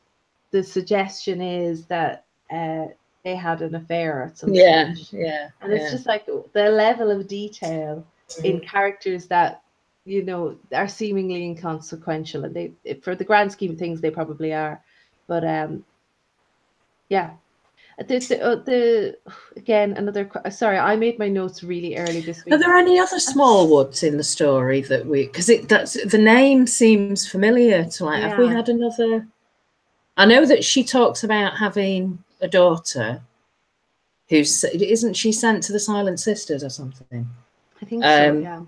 Speaker 1: the suggestion is that they had an affair at some stage.
Speaker 2: Yeah.
Speaker 1: And it's just like the level of detail in characters that, you know, are seemingly inconsequential. And they, for the grand scheme of things, they probably are. But yeah. The again, another, sorry, I made my notes really early this week.
Speaker 2: Are there any other Smallwoods in the story that because that's the name seems familiar to, like, have we had another? I know that she talks about having a daughter who's, isn't she sent to the Silent Sisters or something?
Speaker 1: I think so, yeah.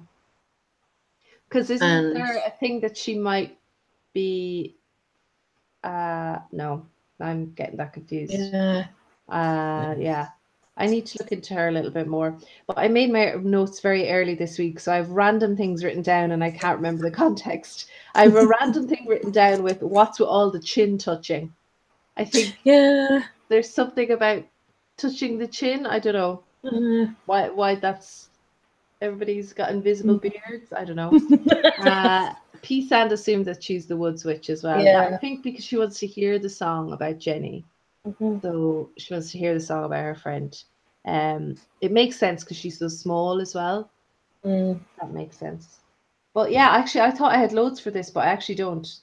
Speaker 1: Because isn't there a thing that she might be? No, I'm getting that confused. Yeah. Yeah. I need to look into her a little bit more. But I made my notes very early this week, so I have random things written down and I can't remember the context. I have a random thing written down with what's with all the chin touching. I think there's something about touching the chin. I don't know why that's, everybody's got invisible beards. I don't know. P. Sand assumed that she's the Woods Witch as well. Yeah. I think because she wants to hear the song about Jenny. So she wants to hear the song about her friend. It makes sense because she's so small as well. That makes sense. But yeah, actually, I thought I had loads for this, but I actually don't.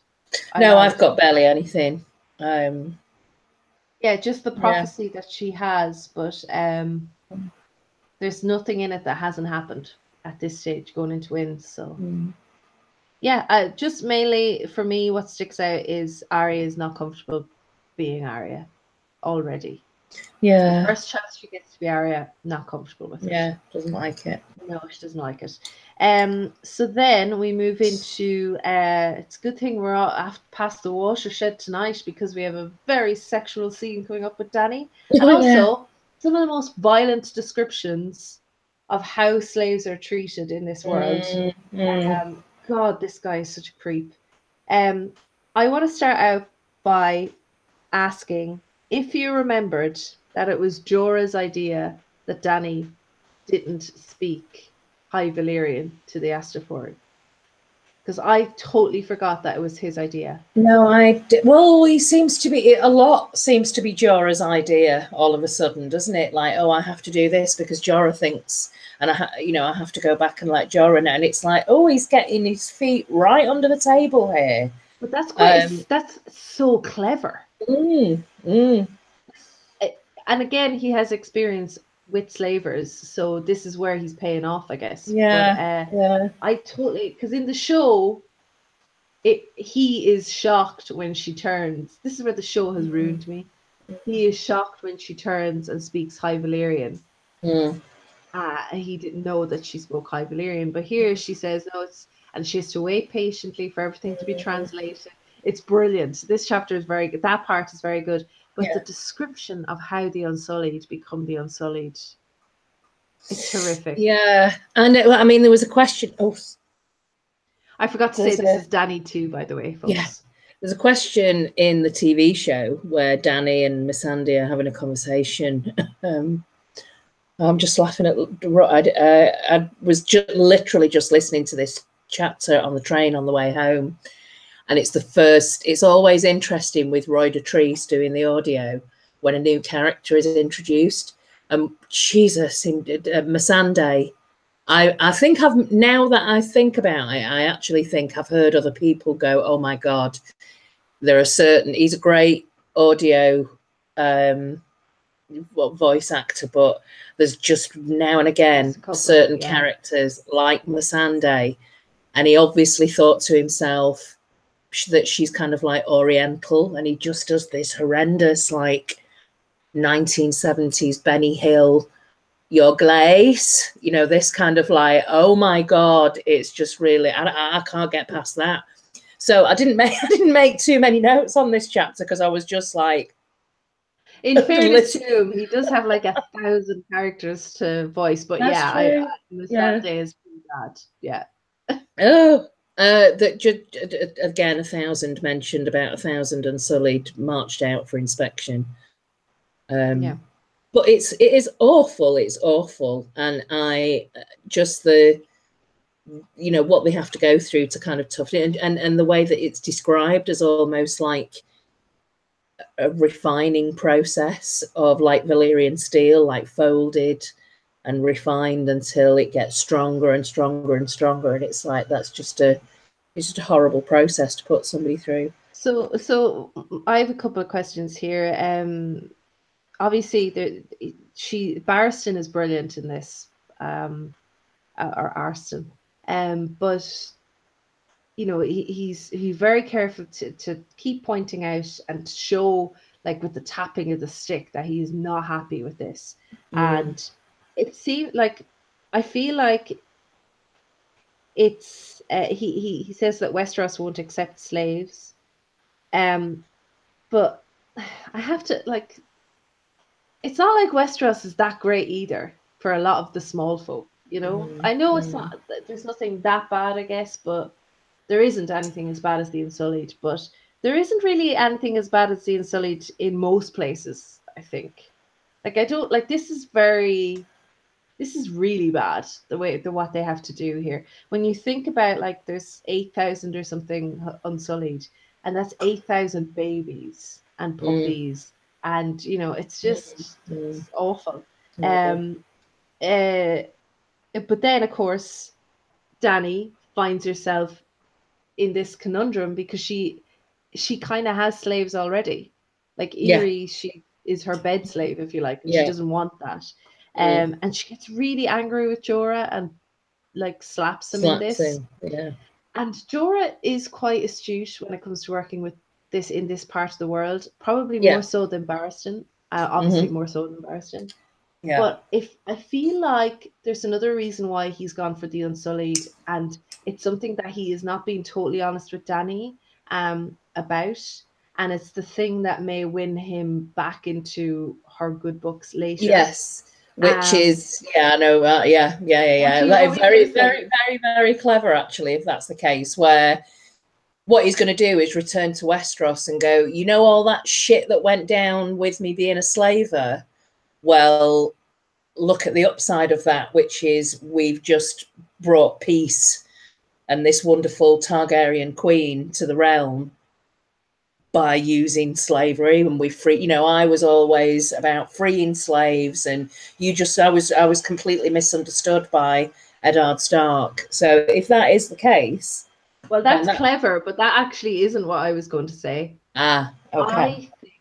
Speaker 2: I've got barely anything.
Speaker 1: Yeah, just the prophecy that she has, but there's nothing in it that hasn't happened at this stage going into Winds. So yeah, just mainly for me, what sticks out is Arya is not comfortable being Arya already. The first chance she gets to be Arya, not comfortable with it.
Speaker 2: Yeah, doesn't like it.
Speaker 1: No, she doesn't like it. So then we move into it's a good thing we're all past the watershed tonight, because we have a very sexual scene coming up with Dany. And also some of the most violent descriptions of how slaves are treated in this world. God, this guy is such a creep. I want to start out by asking if you remembered that it was Jorah's idea that Dany didn't speak High Valyrian to the Astapor. Because I totally forgot that it was his idea.
Speaker 2: No, I did. Well, he seems to be, a lot seems to be Jorah's idea all of a sudden, doesn't it? Like, oh, I have to do this because Jorah thinks, and I have to go back and let Jorah know. And it's like, oh, he's getting his feet right under the table here.
Speaker 1: But that's quite, that's so clever. And again, he has experience with slavers, so this is where he's paying off, I guess. I totally, because in the show he is shocked when she turns. This is where the show has ruined me. He is shocked when she turns and speaks High Valyrian. He didn't know that she spoke High Valyrian, but here she says no, and she has to wait patiently for everything to be translated. It's brilliant. This chapter is very good. That part is very good. But the description of how the Unsullied become the Unsullied, it's horrific.
Speaker 2: Yeah. And I mean, there was a question. Oh,
Speaker 1: I forgot to say this is Dany too, by the way, folks.
Speaker 2: Yeah. There's a question in the TV show where Dany and Missandei are having a conversation. I'm just laughing at. I was literally just listening to this chapter on the train on the way home. And it's always interesting with Roy Dotrice doing the audio when a new character is introduced. Jesus, Missandei, I think now that I think about it, I actually think I've heard other people go, oh my God, he's a great audio voice actor, but there's just now and again certain characters like Missandei, and he obviously thought to himself that she's kind of like Oriental, and he just does this horrendous like 1970s Benny Hill, your glaze, this kind of like, oh my God, it's just really, I can't get past that. So I didn't make too many notes on this chapter because I was just like,
Speaker 1: in fairness to him, he does have like 1,000 characters to voice, but
Speaker 2: that's true.
Speaker 1: Missandei is pretty bad. Yeah.
Speaker 2: Oh, again, 1,000 mentioned, about 1,000 Unsullied marched out for inspection.
Speaker 1: Yeah.
Speaker 2: But it is awful. It's awful, and I just the what they have to go through to kind of toughen it, and the way that it's described as almost like a refining process of like Valyrian steel, like folded and refined until it gets stronger and stronger and stronger, and it's like that's just a horrible process to put somebody through.
Speaker 1: So I have a couple of questions here. Obviously, Barristan is brilliant in this, or Arstan, but he's very careful to keep pointing out and show, like with the tapping of the stick, that he's not happy with this. And it seems like, I feel like it's he says that Westeros won't accept slaves, but I have to, like, it's not like Westeros is that great either for a lot of the small folk, I know it's not, there's nothing that bad, I guess, but there isn't anything as bad as the Unsullied, but there isn't really anything as bad as the Unsullied in most places, I think. Like, I don't, like, this is really bad, what they have to do here. When you think about, like, there's 8,000 or something Unsullied, and that's 8,000 babies and puppies, and, it's just it's awful. But then, of course, Dany finds herself in this conundrum because she kind of has slaves already. Like Eerie, she is her bed slave, if you like, and she doesn't want that. And she gets really angry with Jorah and like slaps him in this.
Speaker 2: Yeah.
Speaker 1: And Jorah is quite astute when it comes to working with this in this part of the world, probably more so than Barristan. Obviously more so than Barristan. Yeah. But if I feel like there's another reason why he's gone for the Unsullied, and it's something that he is not being totally honest with Dany about, and it's the thing that may win him back into her good books later.
Speaker 2: Yes, which is I know, yeah. Like, very, very, very, very clever, actually, if that's the case, where what he's going to do is return to Westeros and go, all that shit that went down with me being a slaver. Well, look at the upside of that, which is we've just brought peace and this wonderful Targaryen queen to the realm by using slavery, and we free. I was always about freeing slaves, and I was completely misunderstood by Eddard Stark. So if that is the case,
Speaker 1: well, that's clever, but that actually isn't what I was going to say.
Speaker 2: Okay.
Speaker 1: I think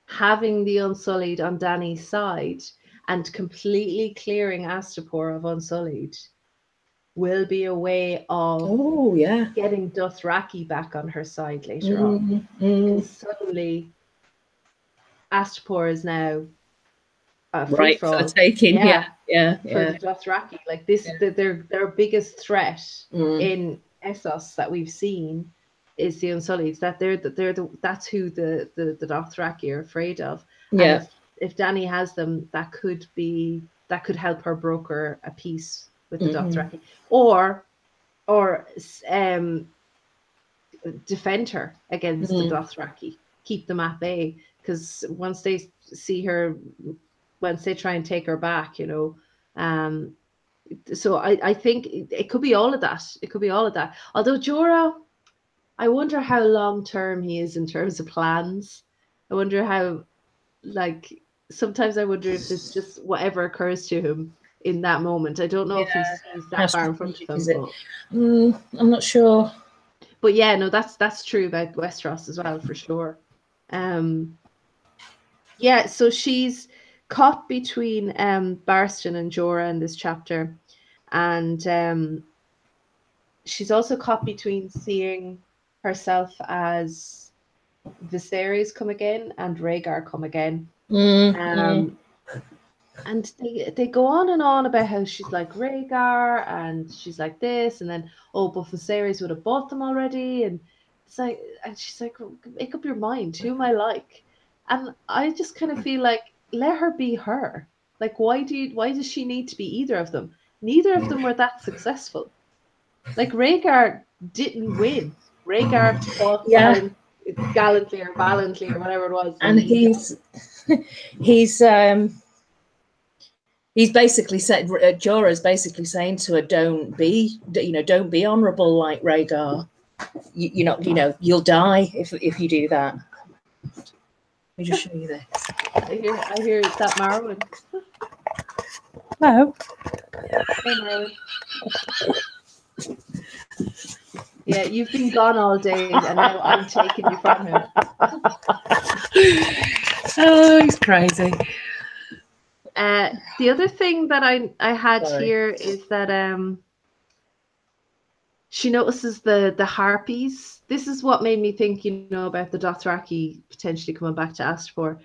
Speaker 1: having the Unsullied on Dany's side and completely clearing Astapor of Unsullied will be a way of getting Dothraki back on her side later on. Because suddenly Astapor is now free for
Speaker 2: the taking. Yeah.
Speaker 1: For Dothraki. Like this, their biggest threat in ASOS that we've seen is the Unsullied. That's who the Dothraki are afraid of.
Speaker 2: Yeah.
Speaker 1: And if Dany has them, that could help her broker a peace with the Dothraki, or defend her against the Dothraki, keep them at bay. Because once they see her, once they try and take her back, so I think it could be all of that. Although Jorah, I wonder how long term he is in terms of plans. I wonder how, like, sometimes I wonder if it's just whatever occurs to him in that moment. I don't know if he's that far in front of him.
Speaker 2: I'm not sure.
Speaker 1: But yeah, no, that's true about Westeros as well, for sure. So she's caught between Barristan and Jorah in this chapter, and she's also caught between seeing herself as Viserys come again and Rhaegar come again. And they go on and on about how she's like Rhaegar and she's like this, and then but Viserys would have bought them already, and It's like, and she's like, make up your mind. Who am I like? And I just kind of feel like, let her be her. Like, why does she need to be either of them? Neither of them were that successful. Like, Rhaegar didn't win. Rhaegar fought gallantly or valiantly or whatever it was.
Speaker 2: And he's basically said, Jorah's basically saying to her, don't be honourable like Rhaegar. You're not, you'll die if you do that. Let me just show you this.
Speaker 1: I hear it's that Marwyn.
Speaker 2: No.
Speaker 1: Hey, Marwyn. Yeah, you've been gone all day, and now I'm taking you from him.
Speaker 2: Oh, he's crazy.
Speaker 1: The other thing that I had here is that she notices the harpies. This is what made me think, about the Dothraki potentially coming back to Astapor.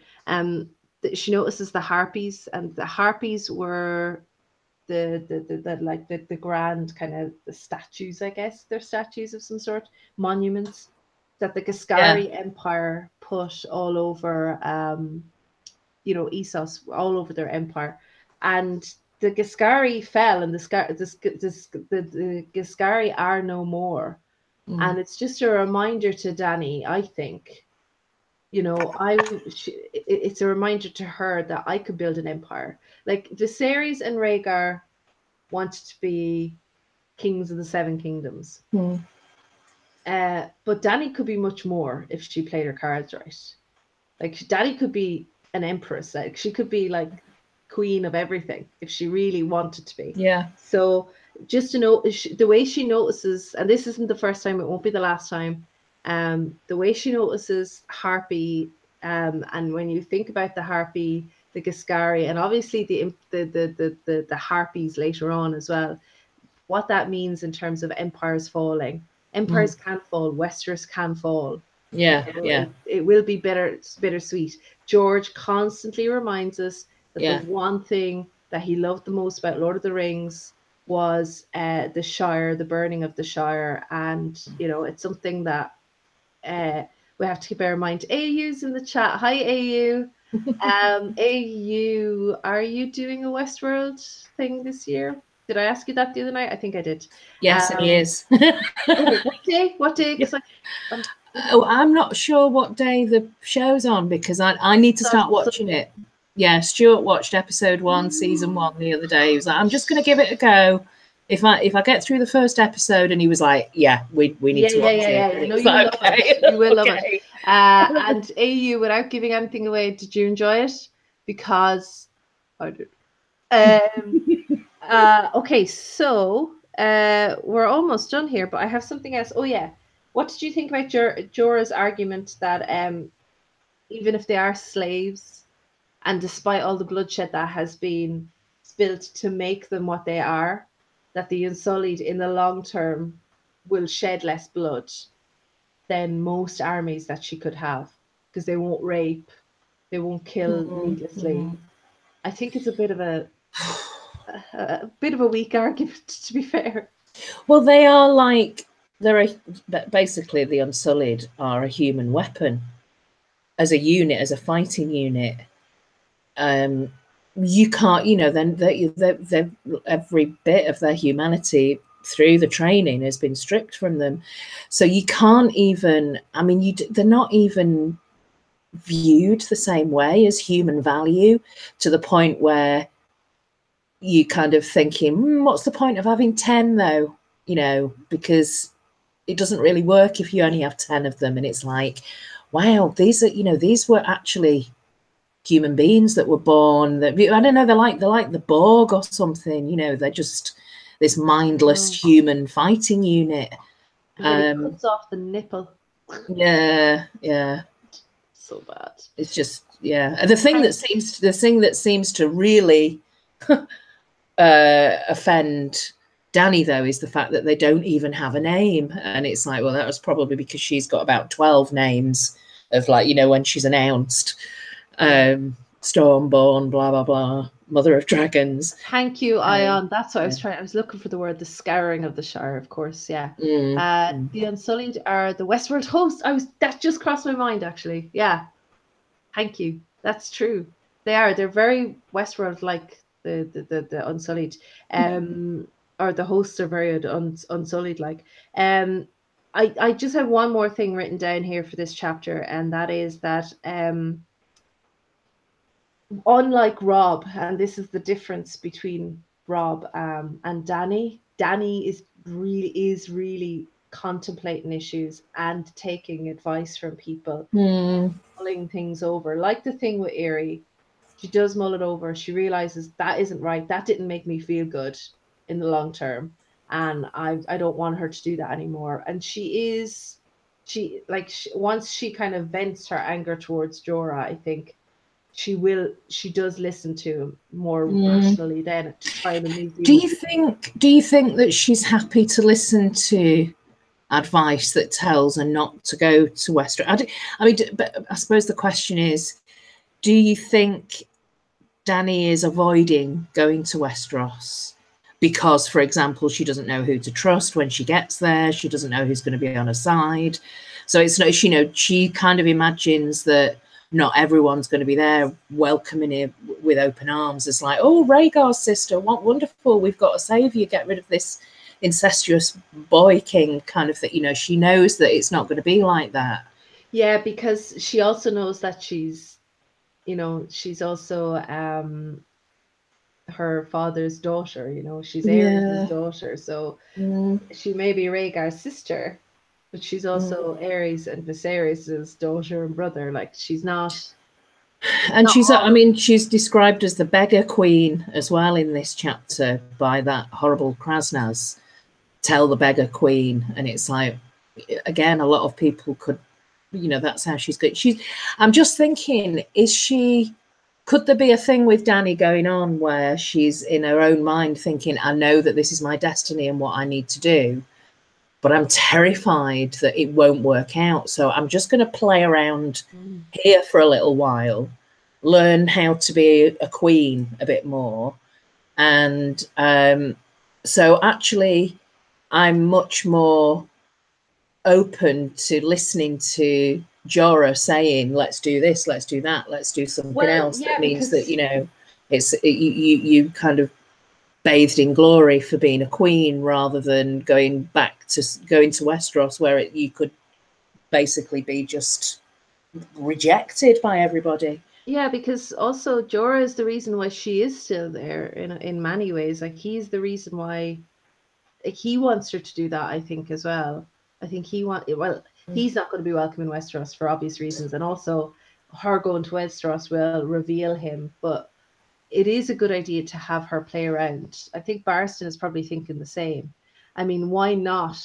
Speaker 1: She notices the harpies, and the harpies were the grand kind of the statues, I guess. They're statues of some sort, monuments that the Giscari Empire put all over ASOS, all over their empire. And the Giscari fell, and the Giscari are no more. And it's just a reminder to Dany, I think, it's a reminder to her that I could build an empire. Like, Viserys and Rhaegar wanted to be kings of the Seven Kingdoms. But Dany could be much more if she played her cards right. Like, Dany could be an empress. Like, she could be like queen of everything if she really wanted to be.
Speaker 2: Yeah.
Speaker 1: So just to know the way she notices, and this isn't the first time, it won't be the last time. The way she notices harpy, and when you think about the harpy, the Giscari, and obviously the harpies later on as well, what that means in terms of empires falling. Empires can fall, Westeros can fall.
Speaker 2: Yeah,
Speaker 1: It will be bittersweet. George constantly reminds us that the one thing that he loved the most about Lord of the Rings was the Shire, the burning of the Shire, and it's something that we have to bear in mind. AU's in the chat. Hi, AU. AU, are you doing a Westworld thing this year? Did I ask you that the other night? I think I did.
Speaker 2: Yes, it is.
Speaker 1: Okay, what day? Because
Speaker 2: I'm not sure what day the show's on, because I need to start watching it. Yeah, Stuart watched episode 1, season 1 the other day. He was like, I'm just going to give it a go. If I get through the first episode, and he was like, yeah, we need to watch it.
Speaker 1: Yeah. No, you love it. You will love it. And AU, without giving anything away, did you enjoy it? Because I did. Okay, so we're almost done here, but I have something else. Oh yeah, what did you think about Jorah's argument that even if they are slaves, and despite all the bloodshed that has been spilled to make them what they are, that the Unsullied in the long term will shed less blood than most armies that she could have, because they won't rape, they won't kill needlessly. I think it's a bit of a weak argument, to be fair.
Speaker 2: Well, basically the Unsullied are a human weapon as a unit, as a fighting unit. You can't, then they're every bit of their humanity through the training has been stripped from them. So you can't even, they're not even viewed the same way as human value, to the point where you kind of thinking, what's the point of having 10 though? Because it doesn't really work if you only have 10 of them. And it's like, wow, these were actually human beings that were born, that, I don't know, they're like the Borg or something, they're just this mindless human fighting unit.
Speaker 1: It cuts off the nipple.
Speaker 2: Yeah.
Speaker 1: So bad.
Speaker 2: It's just, the thing that seems to really offend Dany, though, is the fact that they don't even have a name. And it's like, well, that was probably because she's got about 12 names of, like, when she's announced, Stormborn, blah blah blah. mother of dragons.
Speaker 1: Thank you, Ion. That's what I was trying. I was looking for the word, the scouring of the Shire, of course. Yeah. The Unsullied are the Westworld hosts. That just crossed my mind, actually. Yeah. Thank you. That's true. They are. They're very Westworld like the Unsullied. Or the hosts are very Unsullied like. I just have one more thing written down here for this chapter, and that is that unlike Rob, and this is the difference between Rob and Dany. Dany is really contemplating issues and taking advice from people, mulling things over. Like the thing with Arya, she does mull it over. She realizes that isn't right. That didn't make me feel good in the long term, and I don't want her to do that anymore. And once she kind of vents her anger towards Jorah, I think she does listen to him more rationally then at time.
Speaker 2: Do you think that she's happy to listen to advice that tells her not to go to Westeros? But I suppose the question is, do you think Dany is avoiding going to Westeros because, for example, she doesn't know who to trust when she gets there? She doesn't know who's going to be on her side. So it's no, she kind of imagines that not everyone's going to be there welcoming her with open arms. It's like, oh, Rhaegar's sister, what wonderful, we've got to save you, get rid of this incestuous boy king kind of thing. She knows that it's not going to be like that.
Speaker 1: Yeah, because she also knows that she's also her father's daughter, she's Aerys' daughter. So she may be Rhaegar's sister, but she's also Aerys and Viserys' daughter and brother. Like, she's not.
Speaker 2: And she's described as the beggar queen as well in this chapter by that horrible Krasnaz. Tell the beggar queen. And it's like, again, a lot of people could, that's how she's good. I'm just thinking, could there be a thing with Dany going on where she's in her own mind thinking, I know that this is my destiny and what I need to do, but I'm terrified that it won't work out. So I'm just going to play around here for a little while, learn how to be a queen a bit more. And so actually, I'm much more open to lisigning to Jorah saying, let's do this, let's do that, let's do something else. That means that, you kind of bathed in glory for being a queen rather than going to Westeros where you could basically be just rejected by everybody.
Speaker 1: Yeah, because also Jorah is the reason why she is still there in many ways. Like, he's the reason why, like, he wants her to do that, I think, as well. I think he's not going to be welcome in Westeros for obvious reasons, and also her going to Westeros will reveal him, but it is a good idea to have her play around. I think Barristan is probably thinking the same. I mean, why not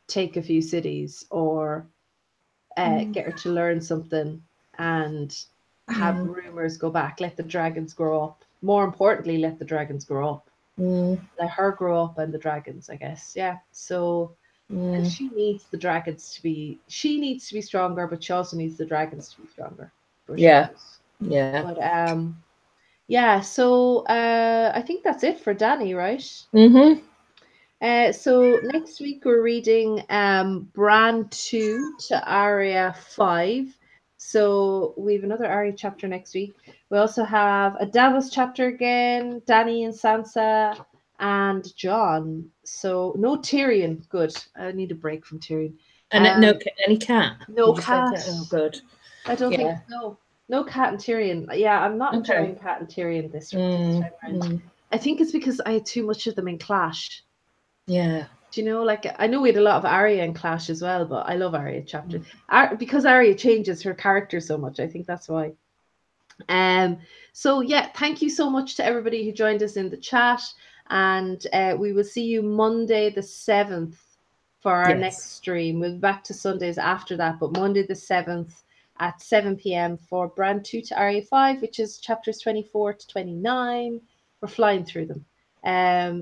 Speaker 1: take a few cities or get her to learn something and have rumors go back, let the dragons grow up. More importantly, let the dragons grow up. Let her grow up and the dragons, I guess. Yeah. So and she needs the dragons to be stronger, but she also needs the dragons to be stronger.
Speaker 2: Yeah.
Speaker 1: But so I think that's it for Dany, right? So next week we're reading Bran 2 to Arya 5. So we have another Arya chapter next week. We also have a Davos chapter again, Dany and Sansa and Jon. So no Tyrion. Good. I need a break from Tyrion.
Speaker 2: And any cat?
Speaker 1: No cat.
Speaker 2: Oh, good.
Speaker 1: I don't think no. No Cat and Tyrion. Yeah, I'm not enjoying Cat and Tyrion this time around. I think it's because I had too much of them in Clash.
Speaker 2: Yeah.
Speaker 1: Do you know, like, I know we had a lot of Arya in Clash as well, but I love Arya chapters. Because Arya changes her character so much. I think that's why. So yeah, thank you so much to everybody who joined us in the chat. And we will see you Monday the 7th for our next stream. We'll be back to Sundays after that, but Monday the 7th at 7 p.m. for Bran 2 to Arya 5, which is chapters 24 to 29. We're flying through them.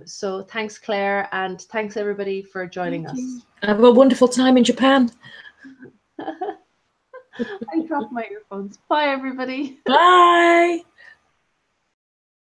Speaker 1: So thanks, Claire, and thanks everybody for joining us.
Speaker 2: Have a wonderful time in Japan.
Speaker 1: I dropped my earphones. Bye, everybody.
Speaker 2: Bye.